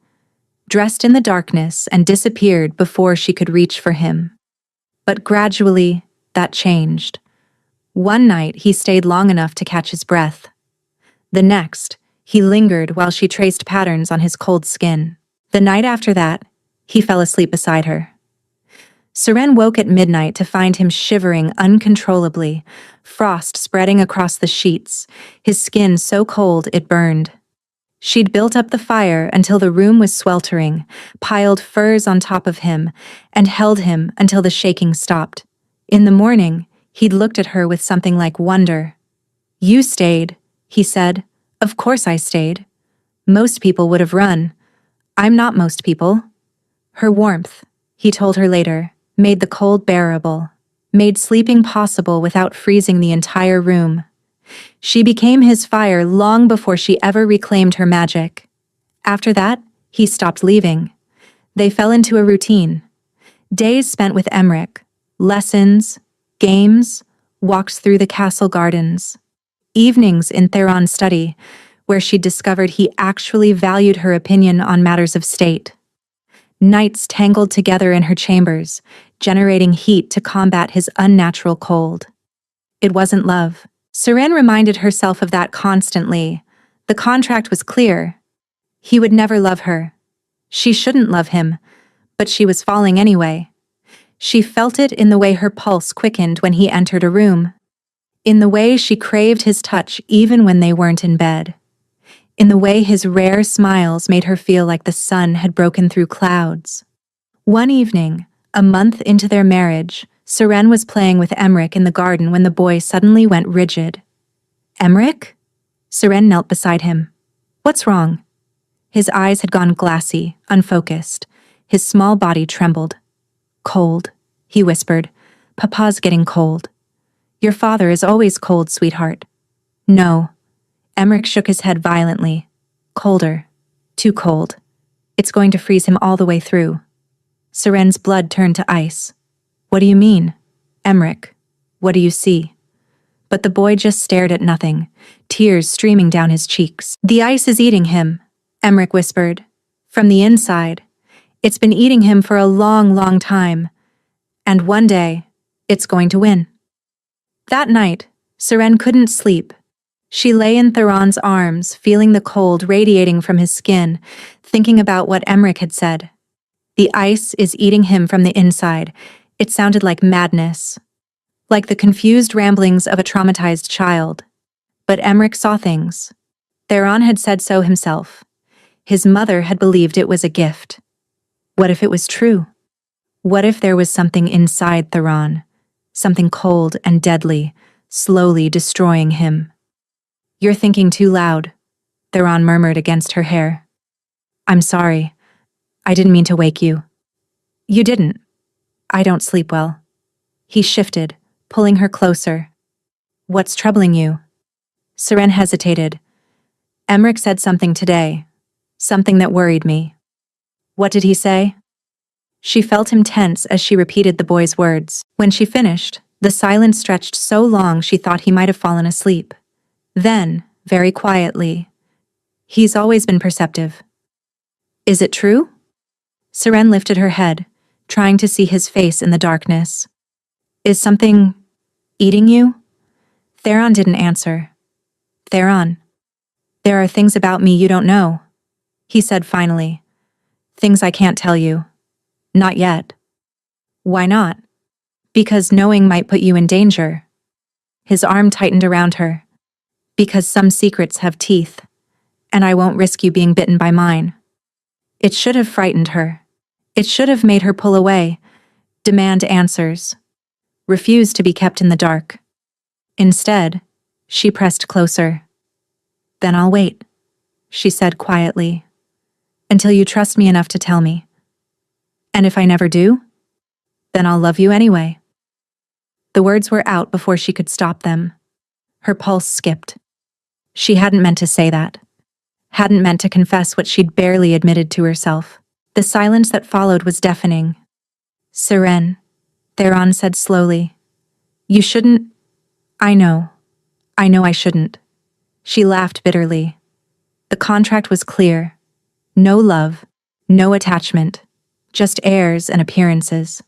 dressed in the darkness and disappeared before she could reach for him. But gradually, that changed. One night, he stayed long enough to catch his breath. The next, he lingered while she traced patterns on his cold skin. The night after that, he fell asleep beside her. Seren woke at midnight to find him shivering uncontrollably, frost spreading across the sheets, his skin so cold it burned. She'd built up the fire until the room was sweltering, piled furs on top of him, and held him until the shaking stopped. In the morning, he'd looked at her with something like wonder. "You stayed," he said. "Of course I stayed. Most people would have run. I'm not most people." Her warmth, he told her later, made the cold bearable, made sleeping possible without freezing the entire room. She became his fire long before she ever reclaimed her magic. After that, he stopped leaving. They fell into a routine. Days spent with Emmerich, lessons, games, walks through the castle gardens. Evenings in Theron's study, where she discovered he actually valued her opinion on matters of state. Nights tangled together in her chambers, generating heat to combat his unnatural cold. It wasn't love. Seren reminded herself of that constantly. The contract was clear. He would never love her. She shouldn't love him, but she was falling anyway. She felt it in the way her pulse quickened when he entered a room, in the way she craved his touch even when they weren't in bed, in the way his rare smiles made her feel like the sun had broken through clouds. One evening, a month into their marriage, Seren was playing with Emmerich in the garden when the boy suddenly went rigid. "Emmerich?" Seren knelt beside him. "What's wrong?" His eyes had gone glassy, unfocused. His small body trembled. "Cold," he whispered. "Papa's getting cold." "Your father is always cold, sweetheart." "No." Emmerich shook his head violently. "Colder. Too cold. It's going to freeze him all the way through." Seren's blood turned to ice. "What do you mean?" "Emmerich, what do you see?" But the boy just stared at nothing, tears streaming down his cheeks. "The ice is eating him," Emmerich whispered. "From the inside. It's been eating him for a long, long time. And one day, it's going to win." That night, Seren couldn't sleep. She lay in Theron's arms, feeling the cold radiating from his skin, thinking about what Emmerich had said. The ice is eating him from the inside. It sounded like madness, like the confused ramblings of a traumatized child. But Emmerich saw things. Theron had said so himself. His mother had believed it was a gift. What if it was true? What if there was something inside Theron, something cold and deadly, slowly destroying him? "You're thinking too loud," Theron murmured against her hair. "I'm sorry. I didn't mean to wake you." "You didn't. I don't sleep well." He shifted, pulling her closer. "What's troubling you?" Seren hesitated. "Emmerich said something today. Something that worried me." "What did he say?" She felt him tense as she repeated the boy's words. When she finished, the silence stretched so long she thought he might have fallen asleep. Then, very quietly, "He's always been perceptive." "Is it true?" Seren lifted her head, trying to see his face in the darkness. "Is something eating you?" Theron didn't answer. "Theron, there are things about me you don't know," he said finally. "Things I can't tell you. Not yet." "Why not?" "Because knowing might put you in danger." His arm tightened around her. "Because some secrets have teeth, and I won't risk you being bitten by mine." It should have frightened her. It should have made her pull away, demand answers, refuse to be kept in the dark. Instead, she pressed closer. "Then I'll wait," she said quietly, "until you trust me enough to tell me. And if I never do, then I'll love you anyway." The words were out before she could stop them. Her pulse skipped. She hadn't meant to say that. Hadn't meant to confess what she'd barely admitted to herself. The silence that followed was deafening. "Seren," Theron said slowly, "you shouldn't—" I know I shouldn't." She laughed bitterly. The contract was clear. No love, no attachment, just airs and appearances.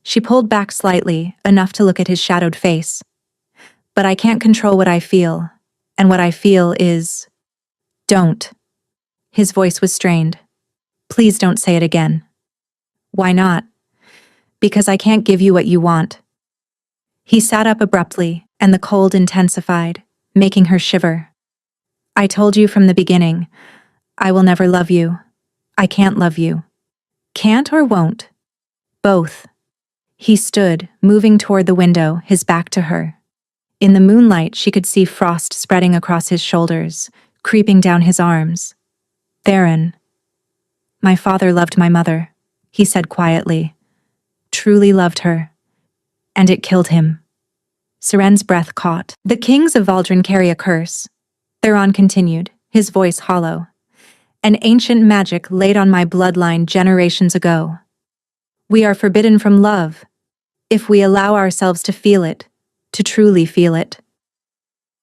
She pulled back slightly, enough to look at his shadowed face. "But I can't control what I feel, and what I feel is—" "Don't." His voice was strained. "Please don't say it again." "Why not?" Because I can't give you what you want. He sat up abruptly, and the cold intensified, making her shiver. I told you from the beginning, I will never love you. I can't love you. Can't or won't? Both. He stood, moving toward the window, his back to her. In the moonlight, she could see frost spreading across his shoulders, creeping down his arms. Theron. My father loved my mother, he said quietly. Truly loved her. And it killed him. Seren's breath caught. The kings of Valdrin carry a curse. Theron continued, his voice hollow. An ancient magic laid on my bloodline generations ago. We are forbidden from love, if we allow ourselves to feel it, to truly feel it.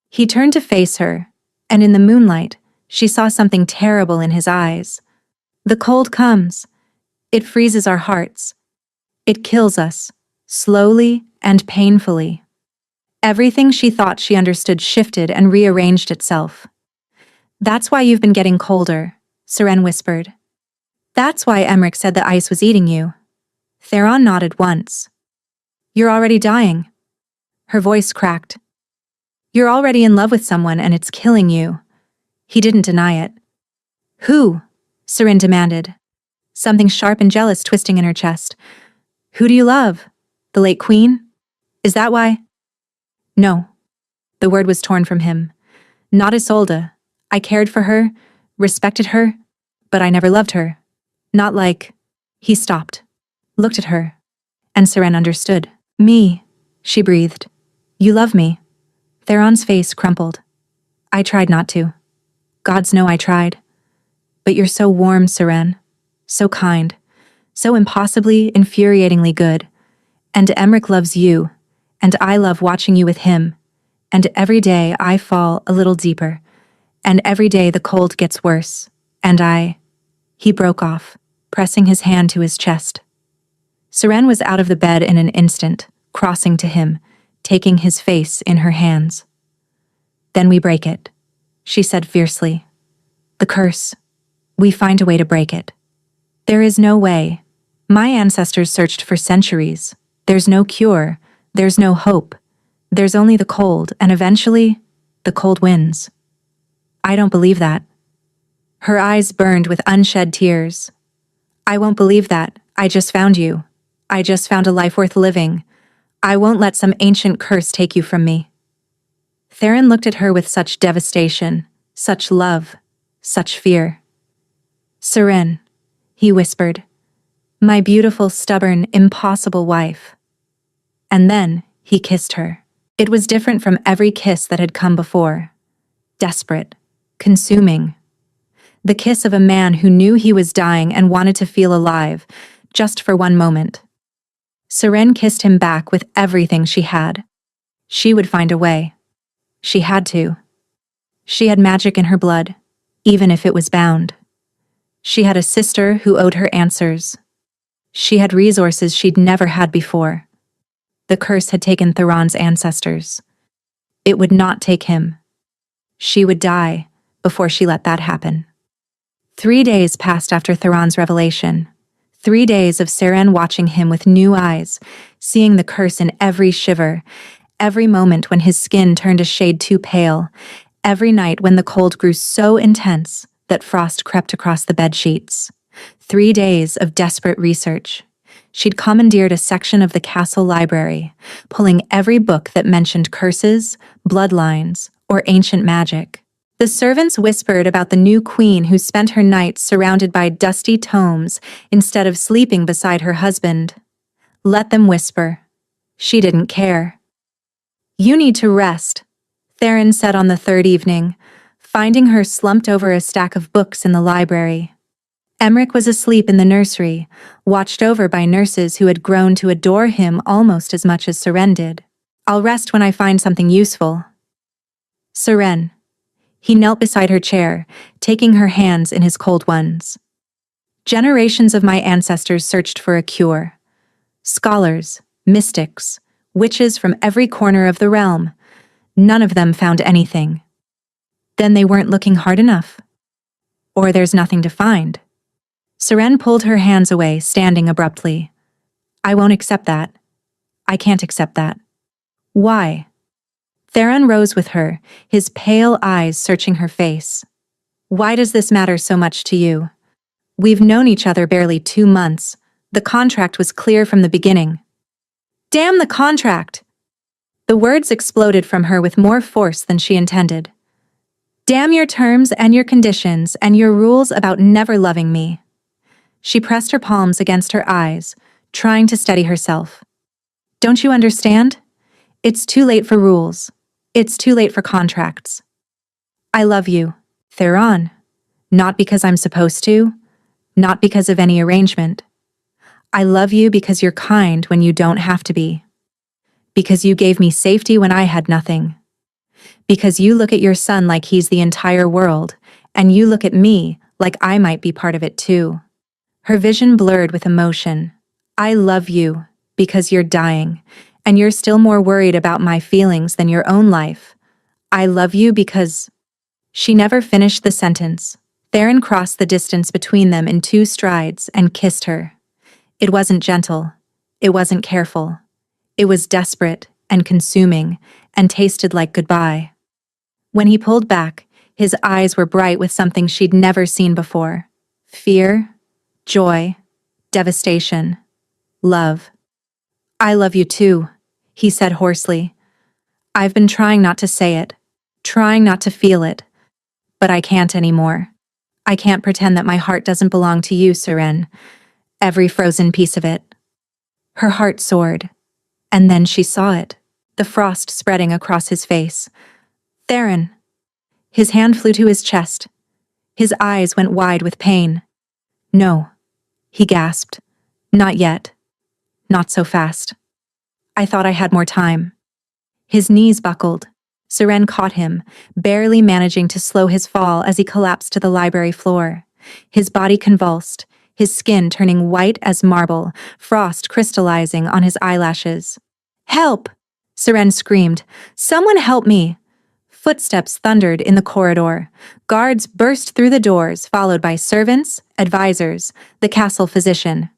He turned to face her, and in the moonlight, she saw something terrible in his eyes. The cold comes. It freezes our hearts. It kills us, slowly and painfully. Everything she thought she understood shifted and rearranged itself. That's why you've been getting colder, Seren whispered. That's why Emmerich said the ice was eating you. Theron nodded once. You're already dying. Her voice cracked. You're already in love with someone and it's killing you. He didn't deny it. Who? Seren demanded, something sharp and jealous twisting in her chest. Who do you love? The late queen? Is that why? No. The word was torn from him. Not Isolde. I cared for her, respected her, but I never loved her. Not like... He stopped, looked at her, and Seren understood. Me, she breathed. You love me. Theron's face crumpled. I tried not to. Gods know I tried. But you're so warm, Seren. So kind. So impossibly, infuriatingly good. And Emmerich loves you, and I love watching you with him. And every day I fall a little deeper. And every day the cold gets worse. And I... He broke off, pressing his hand to his chest. Seren was out of the bed in an instant, crossing to him, taking his face in her hands. Then we break it, she said fiercely. The curse. We find a way to break it. There is no way. My ancestors searched for centuries. There's no cure. There's no hope. There's only the cold, and eventually, the cold wins. I don't believe that. Her eyes burned with unshed tears. I won't believe that. I just found you. I just found a life worth living. I won't let some ancient curse take you from me. Theron looked at her with such devastation, such love, such fear. Seren, he whispered, my beautiful, stubborn, impossible wife. And then he kissed her. It was different from every kiss that had come before. Desperate, consuming. The kiss of a man who knew he was dying and wanted to feel alive, just for one moment. Seren kissed him back with everything she had. She would find a way. She had to. She had magic in her blood, even if it was bound. She had a sister who owed her answers. She had resources she'd never had before. The curse had taken Theron's ancestors. It would not take him. She would die before she let that happen. 3 days passed after Theron's revelation. 3 days of Seren watching him with new eyes, seeing the curse in every shiver, every moment when his skin turned a shade too pale, every night when the cold grew so intense that frost crept across the bed sheets. 3 days of desperate research. She'd commandeered a section of the castle library, pulling every book that mentioned curses, bloodlines, or ancient magic. The servants whispered about the new queen who spent her nights surrounded by dusty tomes instead of sleeping beside her husband. Let them whisper. She didn't care. You need to rest, Theron said on the third evening, finding her slumped over a stack of books in the library. Emmerich was asleep in the nursery, watched over by nurses who had grown to adore him almost as much as Seren did. I'll rest when I find something useful. Seren. He knelt beside her chair, taking her hands in his cold ones. Generations of my ancestors searched for a cure. Scholars, mystics, witches from every corner of the realm. None of them found anything. Then they weren't looking hard enough. Or there's nothing to find. Seren pulled her hands away, standing abruptly. I won't accept that. I can't accept that. Why? Theron rose with her, his pale eyes searching her face. Why does this matter so much to you? We've known each other barely 2 months. The contract was clear from the beginning. Damn the contract! The words exploded from her with more force than she intended. Damn your terms and your conditions and your rules about never loving me. She pressed her palms against her eyes, trying to steady herself. Don't you understand? It's too late for rules. It's too late for contracts. I love you, Theron. Not because I'm supposed to, not because of any arrangement. I love you because you're kind when you don't have to be. Because you gave me safety when I had nothing. Because you look at your son like he's the entire world, and you look at me like I might be part of it too. Her vision blurred with emotion. I love you because you're dying, and you're still more worried about my feelings than your own life. I love you because... She never finished the sentence. Theron crossed the distance between them in 2 strides and kissed her. It wasn't gentle. It wasn't careful. It was desperate and consuming and tasted like goodbye. When he pulled back, his eyes were bright with something she'd never seen before. Fear, joy, devastation, love. I love you too, he said hoarsely. I've been trying not to say it, trying not to feel it, but I can't anymore. I can't pretend that my heart doesn't belong to you, Seren. Every frozen piece of it. Her heart soared, and then she saw it, the frost spreading across his face. Theron. His hand flew to his chest. His eyes went wide with pain. No, he gasped. Not yet. Not so fast. I thought I had more time. His knees buckled. Seren caught him, barely managing to slow his fall as he collapsed to the library floor. His body convulsed, his skin turning white as marble, frost crystallizing on his eyelashes. Help! Seren screamed. Someone help me! Footsteps thundered in the corridor. Guards burst through the doors, followed by servants, advisors, the castle physician.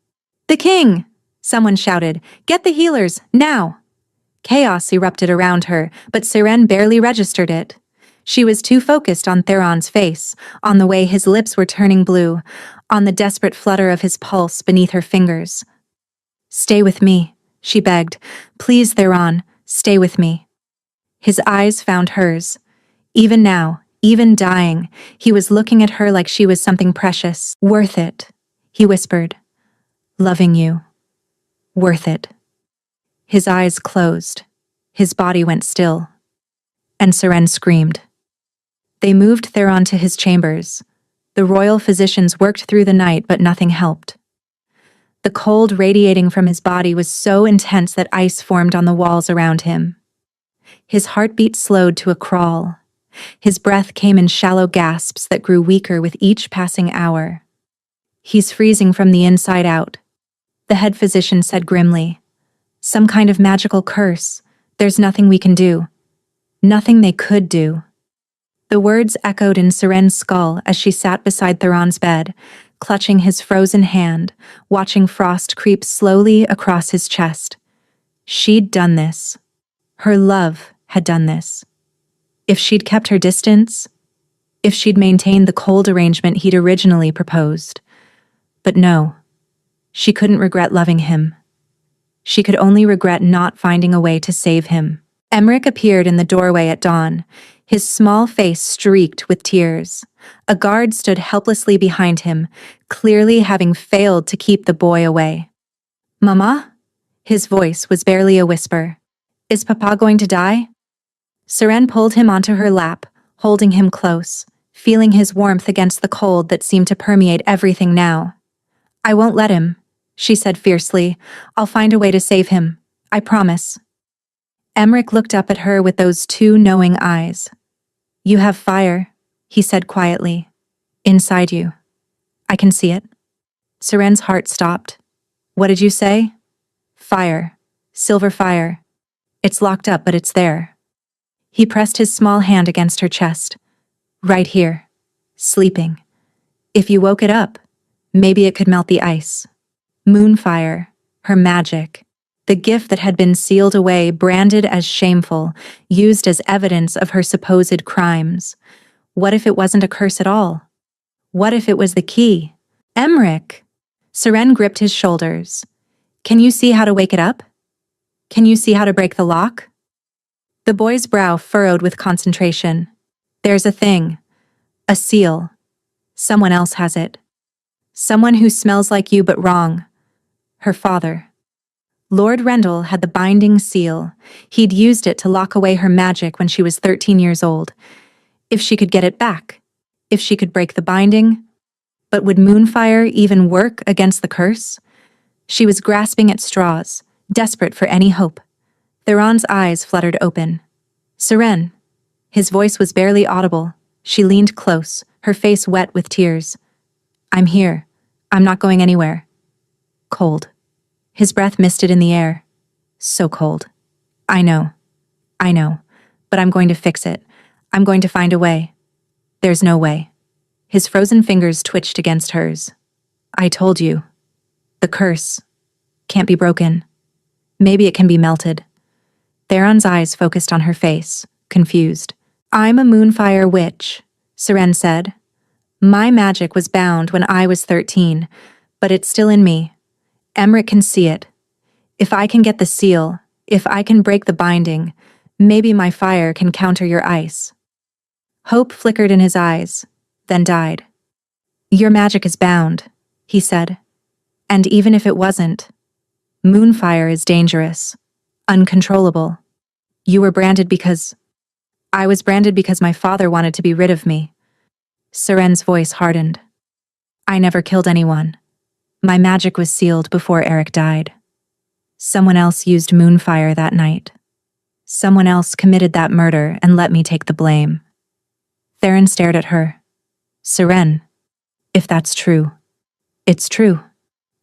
The king! Someone shouted. Get the healers, now! Chaos erupted around her, but Seren barely registered it. She was too focused on Theron's face, on the way his lips were turning blue, on the desperate flutter of his pulse beneath her fingers. Stay with me, she begged. Please, Theron, stay with me. His eyes found hers. Even now, even dying, he was looking at her like she was something precious. Worth it, he whispered. Loving you. Worth it. His eyes closed. His body went still. And Seren screamed. They moved Theron to his chambers. The royal physicians worked through the night, but nothing helped. The cold radiating from his body was so intense that ice formed on the walls around him. His heartbeat slowed to a crawl. His breath came in shallow gasps that grew weaker with each passing hour. He's freezing from the inside out, the head physician said grimly. Some kind of magical curse. There's nothing we can do. Nothing they could do. The words echoed in Seren's skull as she sat beside Theron's bed, clutching his frozen hand, watching frost creep slowly across his chest. She'd done this. Her love had done this. If she'd kept her distance, if she'd maintained the cold arrangement he'd originally proposed. But no, she couldn't regret loving him. She could only regret not finding a way to save him. Emmerich appeared in the doorway at dawn, his small face streaked with tears. A guard stood helplessly behind him, clearly having failed to keep the boy away. Mama? His voice was barely a whisper. Is Papa going to die? Seren pulled him onto her lap, holding him close, feeling his warmth against the cold that seemed to permeate everything now. I won't let him, she said fiercely. I'll find a way to save him. I promise. Emmerich looked up at her with those 2 knowing eyes. You have fire, he said quietly. Inside you. I can see it. Seren's heart stopped. What did you say? Fire. Silver fire. It's locked up, but it's there. He pressed his small hand against her chest. Right here. Sleeping. If you woke it up, maybe it could melt the ice. Moonfire. her magic. The gift that had been sealed away, branded as shameful, used as evidence of her supposed crimes. What if it wasn't a curse at all? What if it was the key? Emmerich! Seren gripped his shoulders. Can you see how to wake it up? Can you see how to break the lock? The boy's brow furrowed with concentration. There's a thing. A seal. Someone else has it. Someone who smells like you but wrong. Her father. Lord Rendell had the binding seal. He'd used it to lock away her magic when she was 13 years old. If she could get it back. If she could break the binding. But would Moonfire even work against the curse? She was grasping at straws, desperate for any hope. Theron's eyes fluttered open. Seren. His voice was barely audible. She leaned close, her face wet with tears. I'm here. I'm not going anywhere. Cold. His breath misted in the air. So cold. I know. But I'm going to fix it. I'm going to find a way. There's no way. His frozen fingers twitched against hers. I told you. The curse can't be broken. Maybe it can be melted. Theron's eyes focused on her face, confused. I'm a Moonfire witch, Seren said. My magic was bound when I was 13, but it's still in me. Emmerich can see it. If I can get the seal, if I can break the binding, maybe my fire can counter your ice. Hope flickered in his eyes, then died. Your magic is bound, he said. And even if it wasn't, Moonfire is dangerous, uncontrollable. You were branded because... I was branded because my father wanted to be rid of me. Seren's voice hardened. I never killed anyone. My magic was sealed before Eric died. Someone else used Moonfire that night. Someone else committed that murder and let me take the blame. Theron stared at her. Seren, if that's true. It's true.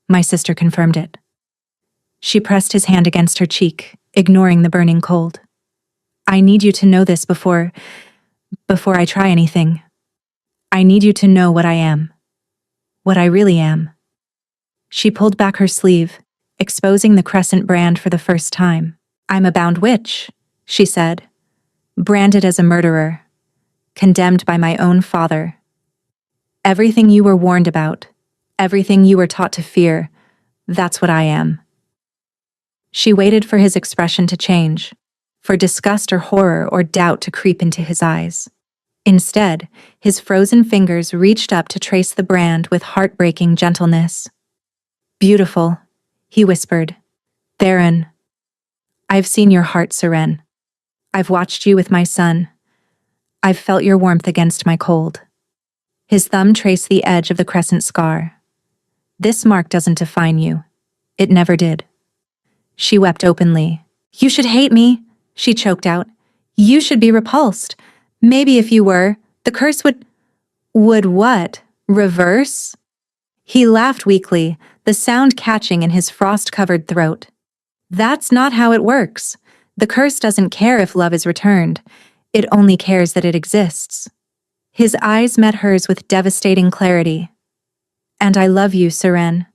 My sister confirmed it. She pressed his hand against her cheek, ignoring the burning cold. I need you to know this before I try anything. I need you to know what I am. What I really am. She pulled back her sleeve, exposing the crescent brand for the first time. I'm a bound witch, she said. Branded as a murderer. Condemned by my own father. Everything you were warned about, everything you were taught to fear, that's what I am. She waited for his expression to change, for disgust or horror or doubt to creep into his eyes. Instead, his frozen fingers reached up to trace the brand with heartbreaking gentleness. Beautiful, he whispered. Theron. I've seen your heart, Seren. I've watched you with my son. I've felt your warmth against my cold. His thumb traced the edge of the crescent scar. This mark doesn't define you. It never did. She wept openly. You should hate me, she choked out. You should be repulsed. Maybe if you were, the curse would what? Reverse? He laughed weakly, the sound catching in his frost-covered throat. That's not how it works. The curse doesn't care if love is returned. It only cares that it exists. His eyes met hers with devastating clarity. And I love you, Seren.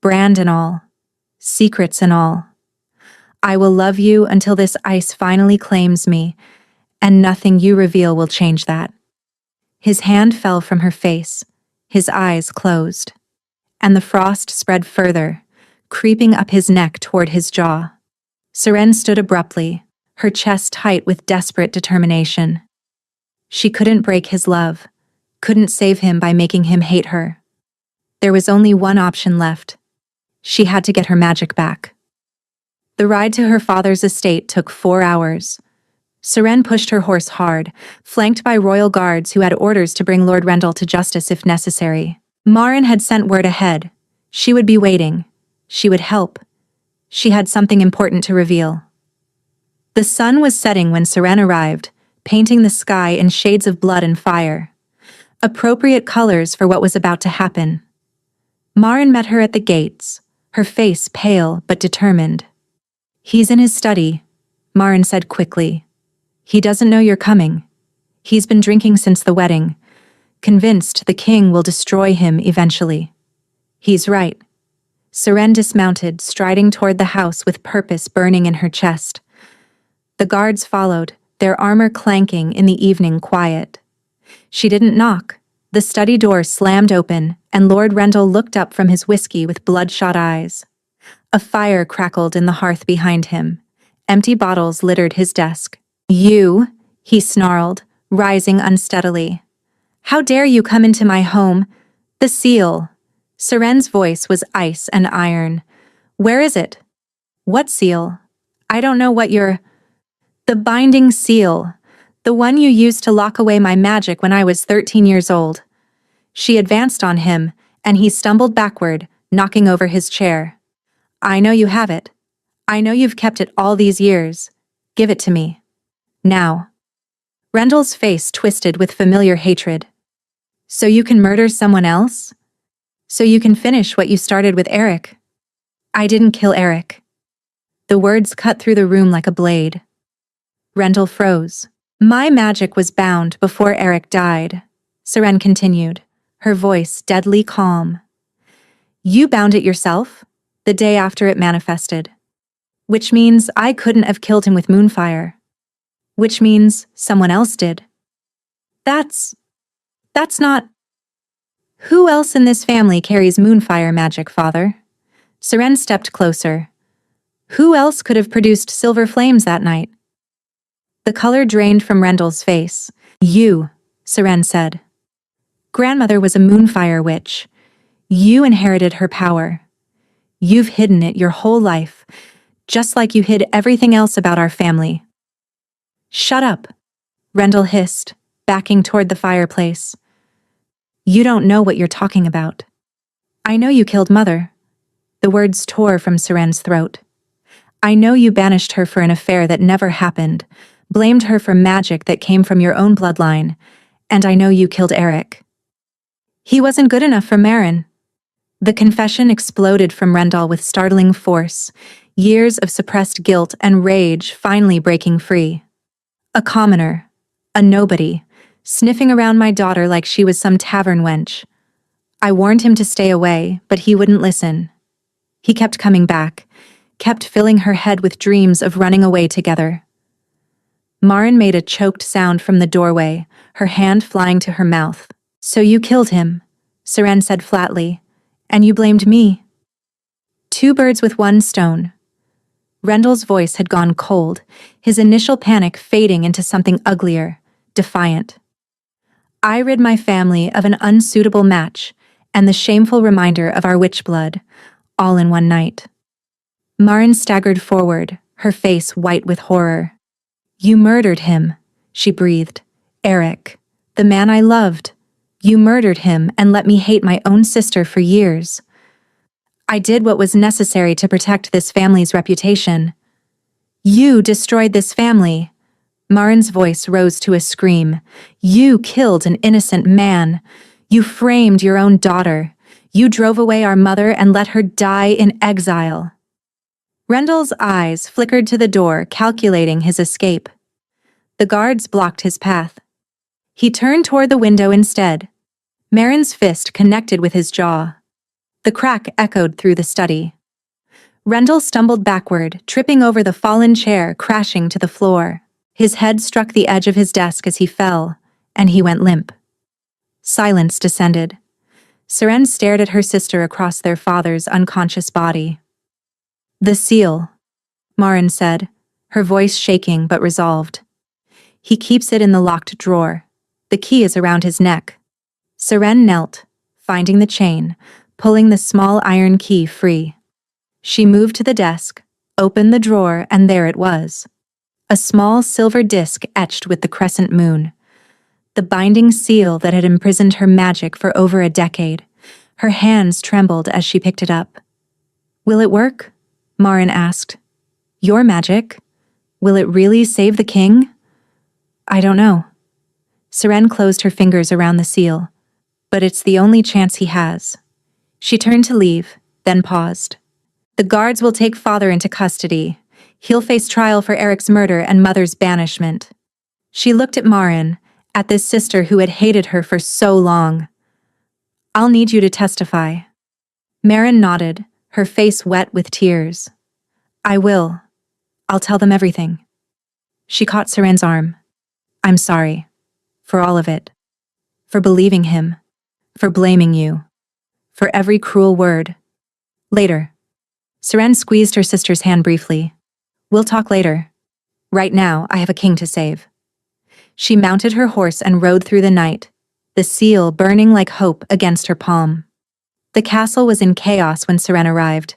Brand and all. Secrets and all. I will love you until this ice finally claims me, and nothing you reveal will change that. His hand fell from her face, his eyes closed, and the frost spread further, creeping up his neck toward his jaw. Seren stood abruptly, her chest tight with desperate determination. She couldn't break his love, couldn't save him by making him hate her. There was only one option left. She had to get her magic back. The ride to her father's estate took 4 hours. Seren pushed her horse hard, flanked by royal guards who had orders to bring Lord Rendell to justice if necessary. Marin had sent word ahead. She would be waiting. She would help. She had something important to reveal. The sun was setting when Seren arrived, painting the sky in shades of blood and fire. Appropriate colors for what was about to happen. Marin met her at the gates, her face pale but determined. He's in his study, Marin said quickly. He doesn't know you're coming. He's been drinking since the wedding, convinced the king will destroy him eventually. He's right. Seren dismounted, striding toward the house with purpose burning in her chest. The guards followed, their armor clanking in the evening quiet. She didn't knock. The study door slammed open, and Lord Rendell looked up from his whiskey with bloodshot eyes. A fire crackled in the hearth behind him. Empty bottles littered his desk. "You," he snarled, rising unsteadily. "How dare you come into my home? The seal." Seren's voice was ice and iron. "Where is it?" "What seal?" "I don't know what you're—" "The binding seal. The one you used to lock away my magic when I was 13 years old." She advanced on him, and he stumbled backward, knocking over his chair. "I know you have it. I know you've kept it all these years. Give it to me. Now." Rendell's face twisted with familiar hatred. "So you can murder someone else? So you can finish what you started with Eric?" "I didn't kill Eric." The words cut through the room like a blade. Rendell froze. "My magic was bound before Eric died," Seren continued, her voice deadly calm. "You bound it yourself, the day after it manifested. Which means I couldn't have killed him with moonfire. Which means someone else did. That's not— Who else in this family carries moonfire magic, Father?" Seren stepped closer. "Who else could have produced silver flames that night?" The color drained from Rendell's face. "You," Seren said. "Grandmother was a moonfire witch. You inherited her power. You've hidden it your whole life, just like you hid everything else about our family." "Shut up," Rendell hissed, backing toward the fireplace. "You don't know what you're talking about." "I know you killed Mother." The words tore from Seren's throat. "I know you banished her for an affair that never happened, blamed her for magic that came from your own bloodline, and I know you killed Eric. He wasn't good enough for Marin." The confession exploded from Rendell with startling force, years of suppressed guilt and rage finally breaking free. "A commoner, a nobody, sniffing around my daughter like she was some tavern wench. I warned him to stay away, but he wouldn't listen. He kept coming back, kept filling her head with dreams of running away together." Marin made a choked sound from the doorway, her hand flying to her mouth. "So you killed him," Seren said flatly, "and you blamed me." "Two birds with one stone." Rendell's voice had gone cold, his initial panic fading into something uglier, defiant. "I rid my family of an unsuitable match and the shameful reminder of our witch blood, all in one night." Marin staggered forward, her face white with horror. "You murdered him," she breathed. "Eric, the man I loved. You murdered him and let me hate my own sister for years." "I did what was necessary to protect this family's reputation." "You destroyed this family." Marin's voice rose to a scream. "You killed an innocent man. You framed your own daughter. You drove away our mother and let her die in exile." Rendell's eyes flickered to the door, calculating his escape. The guards blocked his path. He turned toward the window instead. Marin's fist connected with his jaw. The crack echoed through the study. Rendell stumbled backward, tripping over the fallen chair, crashing to the floor. His head struck the edge of his desk as he fell, and he went limp. Silence descended. Seren stared at her sister across their father's unconscious body. "The seal," Marin said, her voice shaking but resolved. "He keeps it in the locked drawer. The key is around his neck." Seren knelt, finding the chain, pulling the small iron key free. She moved to the desk, opened the drawer, and there it was. A small silver disc etched with the crescent moon. The binding seal that had imprisoned her magic for over a decade. Her hands trembled as she picked it up. "Will it work?" Marin asked. "Your magic? Will it really save the king?" "I don't know." Seren closed her fingers around the seal. "But it's the only chance he has." She turned to leave, then paused. "The guards will take father into custody. He'll face trial for Eric's murder and mother's banishment." She looked at Marin, at this sister who had hated her for so long. "I'll need you to testify." Marin nodded, her face wet with tears. "I will. I'll tell them everything." She caught Seren's arm. "I'm sorry. For all of it. For believing him. For blaming you. For every cruel word. Later." Seren squeezed her sister's hand briefly. "We'll talk later. Right now, I have a king to save." She mounted her horse and rode through the night, the seal burning like hope against her palm. The castle was in chaos when Seren arrived.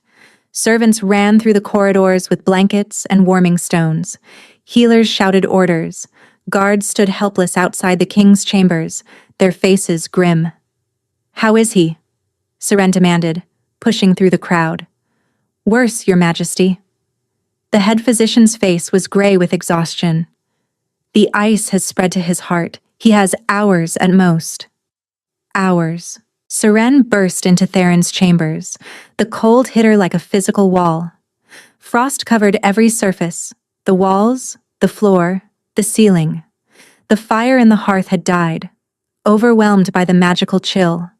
Servants ran through the corridors with blankets and warming stones. Healers shouted orders. Guards stood helpless outside the king's chambers, their faces grim. "How is he?" Seren demanded, pushing through the crowd. "Worse, Your Majesty." The head physician's face was gray with exhaustion. "The ice has spread to his heart. He has hours at most." Hours. Seren burst into Theron's chambers. The cold hit her like a physical wall. Frost covered every surface, the walls, the floor, the ceiling. The fire in the hearth had died, overwhelmed by the magical chill.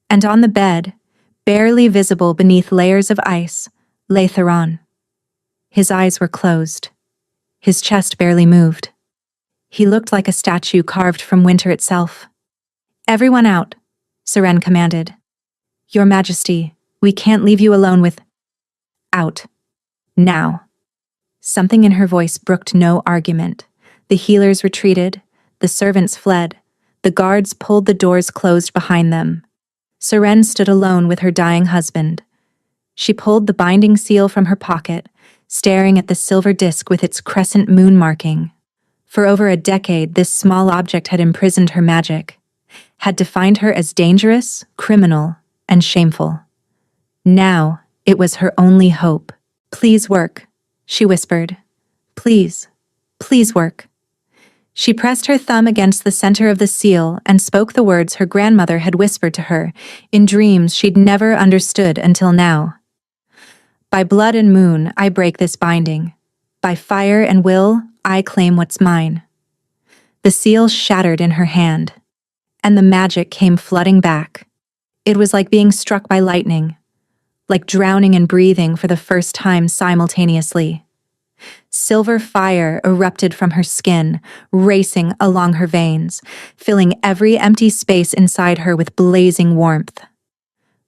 And on the bed, barely visible beneath layers of ice, lay Theron. His eyes were closed. His chest barely moved. He looked like a statue carved from winter itself. "Everyone out," Seren commanded. "Your Majesty, we can't leave you alone with—" "Out. Now." Something in her voice brooked no argument. The healers retreated, the servants fled, the guards pulled the doors closed behind them. Seren stood alone with her dying husband. She pulled the binding seal from her pocket, staring at the silver disc with its crescent moon marking. For over a decade, this small object had imprisoned her magic, had defined her as dangerous, criminal, and shameful. Now, it was her only hope. "Please work," she whispered. "Please, please work." She pressed her thumb against the center of the seal and spoke the words her grandmother had whispered to her, in dreams she'd never understood until now. "By blood and moon, I break this binding. By fire and will, I claim what's mine." The seal shattered in her hand, and the magic came flooding back. It was like being struck by lightning, like drowning and breathing for the first time simultaneously. Silver fire erupted from her skin, racing along her veins, filling every empty space inside her with blazing warmth.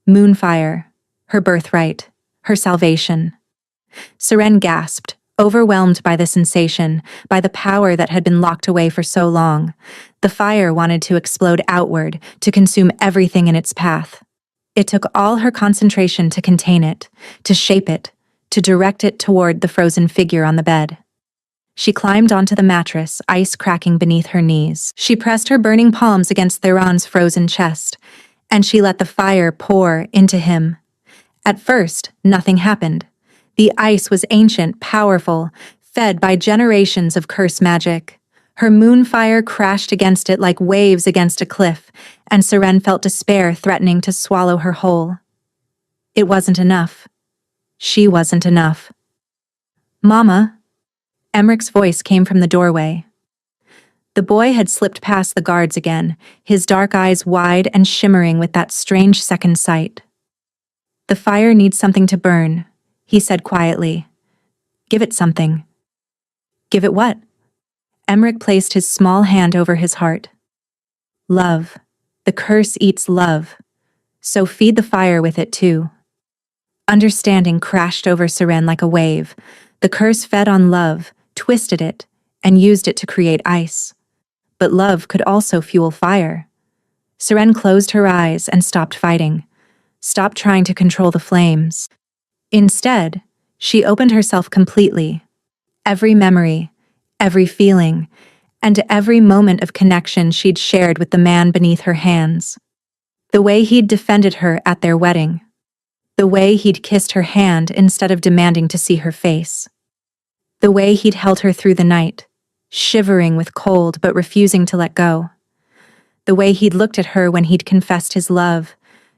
Moonfire, her birthright, her salvation. Seren gasped, overwhelmed by the sensation, by the power that had been locked away for so long. The fire wanted to explode outward, to consume everything in its path. It took all her concentration to contain it, to shape it, to direct it toward the frozen figure on the bed. She climbed onto the mattress, ice cracking beneath her knees. She pressed her burning palms against Theron's frozen chest, and she let the fire pour into him. At first, nothing happened. The ice was ancient, powerful, fed by generations of curse magic. Her moonfire crashed against it like waves against a cliff, and Seren felt despair threatening to swallow her whole. It wasn't enough. She wasn't enough. "Mama?" Emmeric's voice came from the doorway. The boy had slipped past the guards again, his dark eyes wide and shimmering with that strange second sight. "The fire needs something to burn," he said quietly. "Give it something." "Give it what?" Emmeric placed his small hand over his heart. "Love. The curse eats love. So feed the fire with it too." Understanding crashed over Seren like a wave. The curse fed on love, twisted it, and used it to create ice. But love could also fuel fire. Seren closed her eyes and stopped fighting, stopped trying to control the flames. Instead, she opened herself completely. Every memory, every feeling, and every moment of connection she'd shared with the man beneath her hands. The way he'd defended her at their wedding. The way he'd kissed her hand instead of demanding to see her face. The way he'd held her through the night, shivering with cold but refusing to let go. The way he'd looked at her when he'd confessed his love,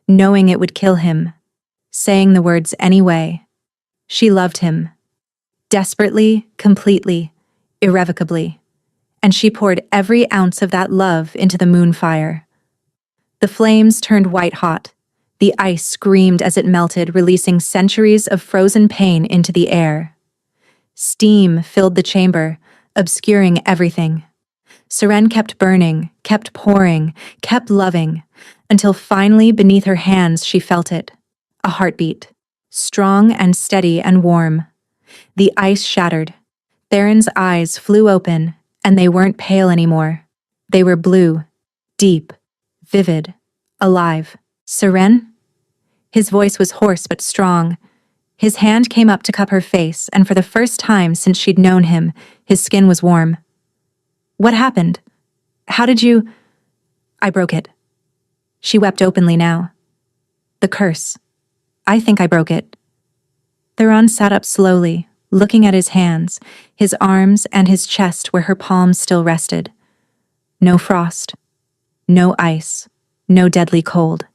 knowing it would kill him, saying the words anyway. She loved him. Desperately, completely, irrevocably. And she poured every ounce of that love into the moonfire. The flames turned white hot. The ice screamed as it melted, releasing centuries of frozen pain into the air. Steam filled the chamber, obscuring everything. Seren kept burning, kept pouring, kept loving, until finally beneath her hands she felt it. A heartbeat. Strong and steady and warm. The ice shattered. Theron's eyes flew open, and they weren't pale anymore. They were blue, deep, vivid, alive. Seren? His voice was hoarse but strong. His hand came up to cup her face, and for the first time since she'd known him, his skin was warm. What happened? How did you... I broke it. She wept openly now. The curse. I think I broke it. Theron sat up slowly, looking at his hands, his arms, and his chest where her palms still rested. No frost. No ice. No deadly cold.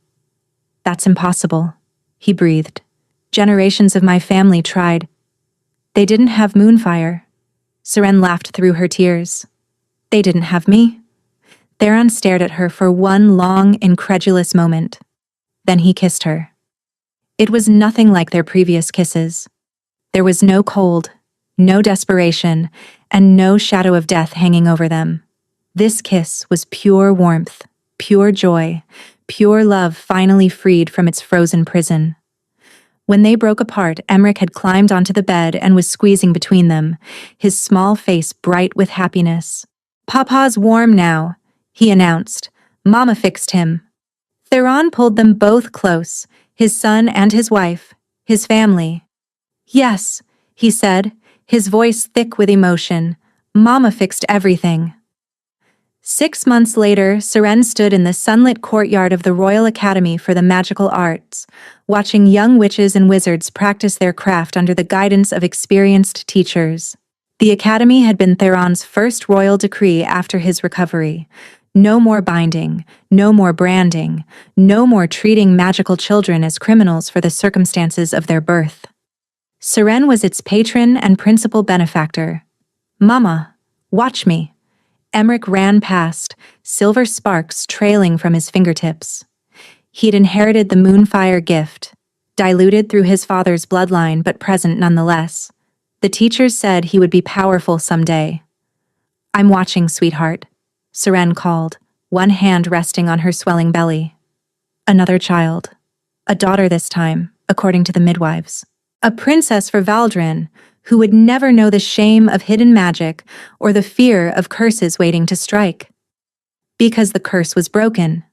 That's impossible, he breathed. Generations of my family tried. They didn't have moonfire. Seren laughed through her tears. They didn't have me. Theron stared at her for one long, incredulous moment. Then he kissed her. It was nothing like their previous kisses. There was no cold, no desperation, and no shadow of death hanging over them. This kiss was pure warmth, pure joy, pure love finally freed from its frozen prison. When they broke apart, Emmerich had climbed onto the bed and was squeezing between them, his small face bright with happiness. "Papa's warm now," he announced. "Mama fixed him." Theron pulled them both close, his son and his wife, his family. "Yes," he said, his voice thick with emotion. "Mama fixed everything." 6 months later, Seren stood in the sunlit courtyard of the Royal Academy for the Magical Arts, watching young witches and wizards practice their craft under the guidance of experienced teachers. The Academy had been Theron's first royal decree after his recovery. No more binding, no more branding, no more treating magical children as criminals for the circumstances of their birth. Seren was its patron and principal benefactor. "Mama, watch me." Emmerich ran past, silver sparks trailing from his fingertips. He'd inherited the moonfire gift, diluted through his father's bloodline but present nonetheless. The teachers said he would be powerful someday. "I'm watching, sweetheart," Seren called, one hand resting on her swelling belly. Another child. A daughter this time, according to the midwives. A princess for Valdrin, who would never know the shame of hidden magic or the fear of curses waiting to strike. Because the curse was broken.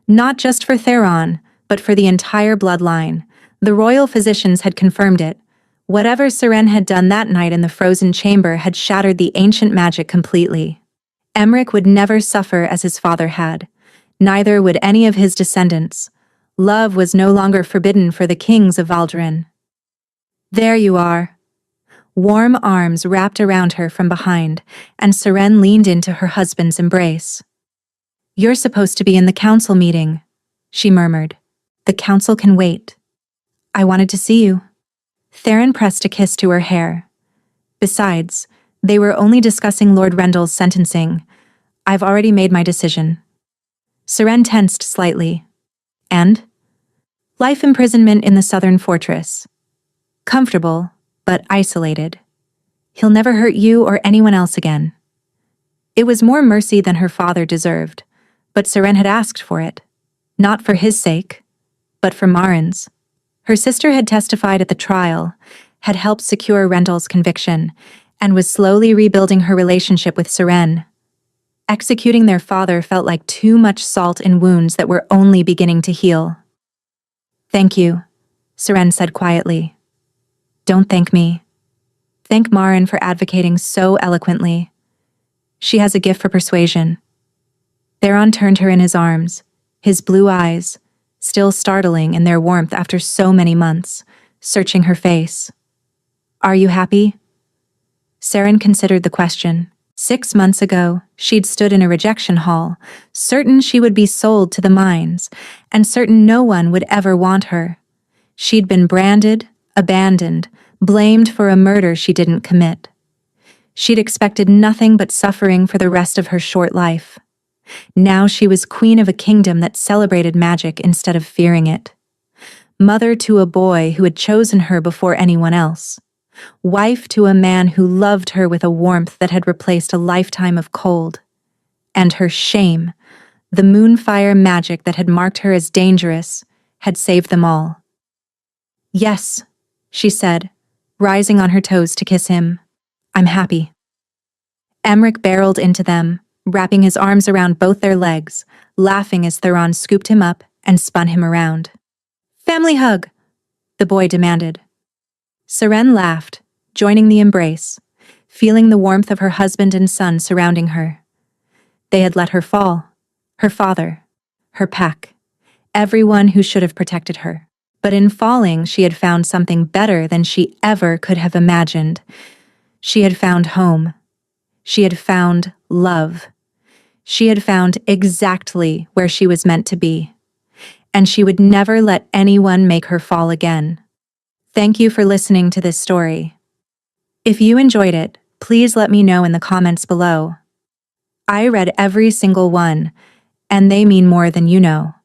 Not just for Theron, but for the entire bloodline. The royal physicians had confirmed it. Whatever Seren had done that night in the frozen chamber had shattered the ancient magic completely. Emmerich would never suffer as his father had. Neither would any of his descendants. Love was no longer forbidden for the kings of Valdrin. "There you are." Warm arms wrapped around her from behind, and Seren leaned into her husband's embrace. "You're supposed to be in the council meeting," she murmured. "The council can wait." "I wanted to see you." Theron pressed a kiss to her hair. "Besides, they were only discussing Lord Rendell's sentencing. I've already made my decision." Seren tensed slightly. "And?" "Life imprisonment in the southern fortress. Comfortable, but isolated. He'll never hurt you or anyone else again." It was more mercy than her father deserved, but Seren had asked for it. Not for his sake, but for Marin's. Her sister had testified at the trial, had helped secure Rendell's conviction, and was slowly rebuilding her relationship with Seren. Executing their father felt like too much salt in wounds that were only beginning to heal. "Thank you," Seren said quietly. "Don't thank me. Thank Marin for advocating so eloquently. She has a gift for persuasion." Theron turned her in his arms, his blue eyes, still startling in their warmth after so many months, searching her face. "Are you happy?" Seren considered the question. 6 months ago, she'd stood in a rejection hall, certain she would be sold to the mines, and certain no one would ever want her. She'd been branded, abandoned, blamed for a murder she didn't commit. She'd expected nothing but suffering for the rest of her short life. Now she was queen of a kingdom that celebrated magic instead of fearing it. Mother to a boy who had chosen her before anyone else. Wife to a man who loved her with a warmth that had replaced a lifetime of cold. And her shame, the moonfire magic that had marked her as dangerous, had saved them all. "Yes," she said, rising on her toes to kiss him. "I'm happy." Emmerich barreled into them, wrapping his arms around both their legs, laughing as Theron scooped him up and spun him around. "Family hug," the boy demanded. Seren laughed, joining the embrace, feeling the warmth of her husband and son surrounding her. They had let her fall. Her father, her pack, everyone who should have protected her. But in falling, she had found something better than she ever could have imagined. She had found home. She had found love. She had found exactly where she was meant to be. And she would never let anyone make her fall again. Thank you for listening to this story. If you enjoyed it, please let me know in the comments below. I read every single one, and they mean more than you know.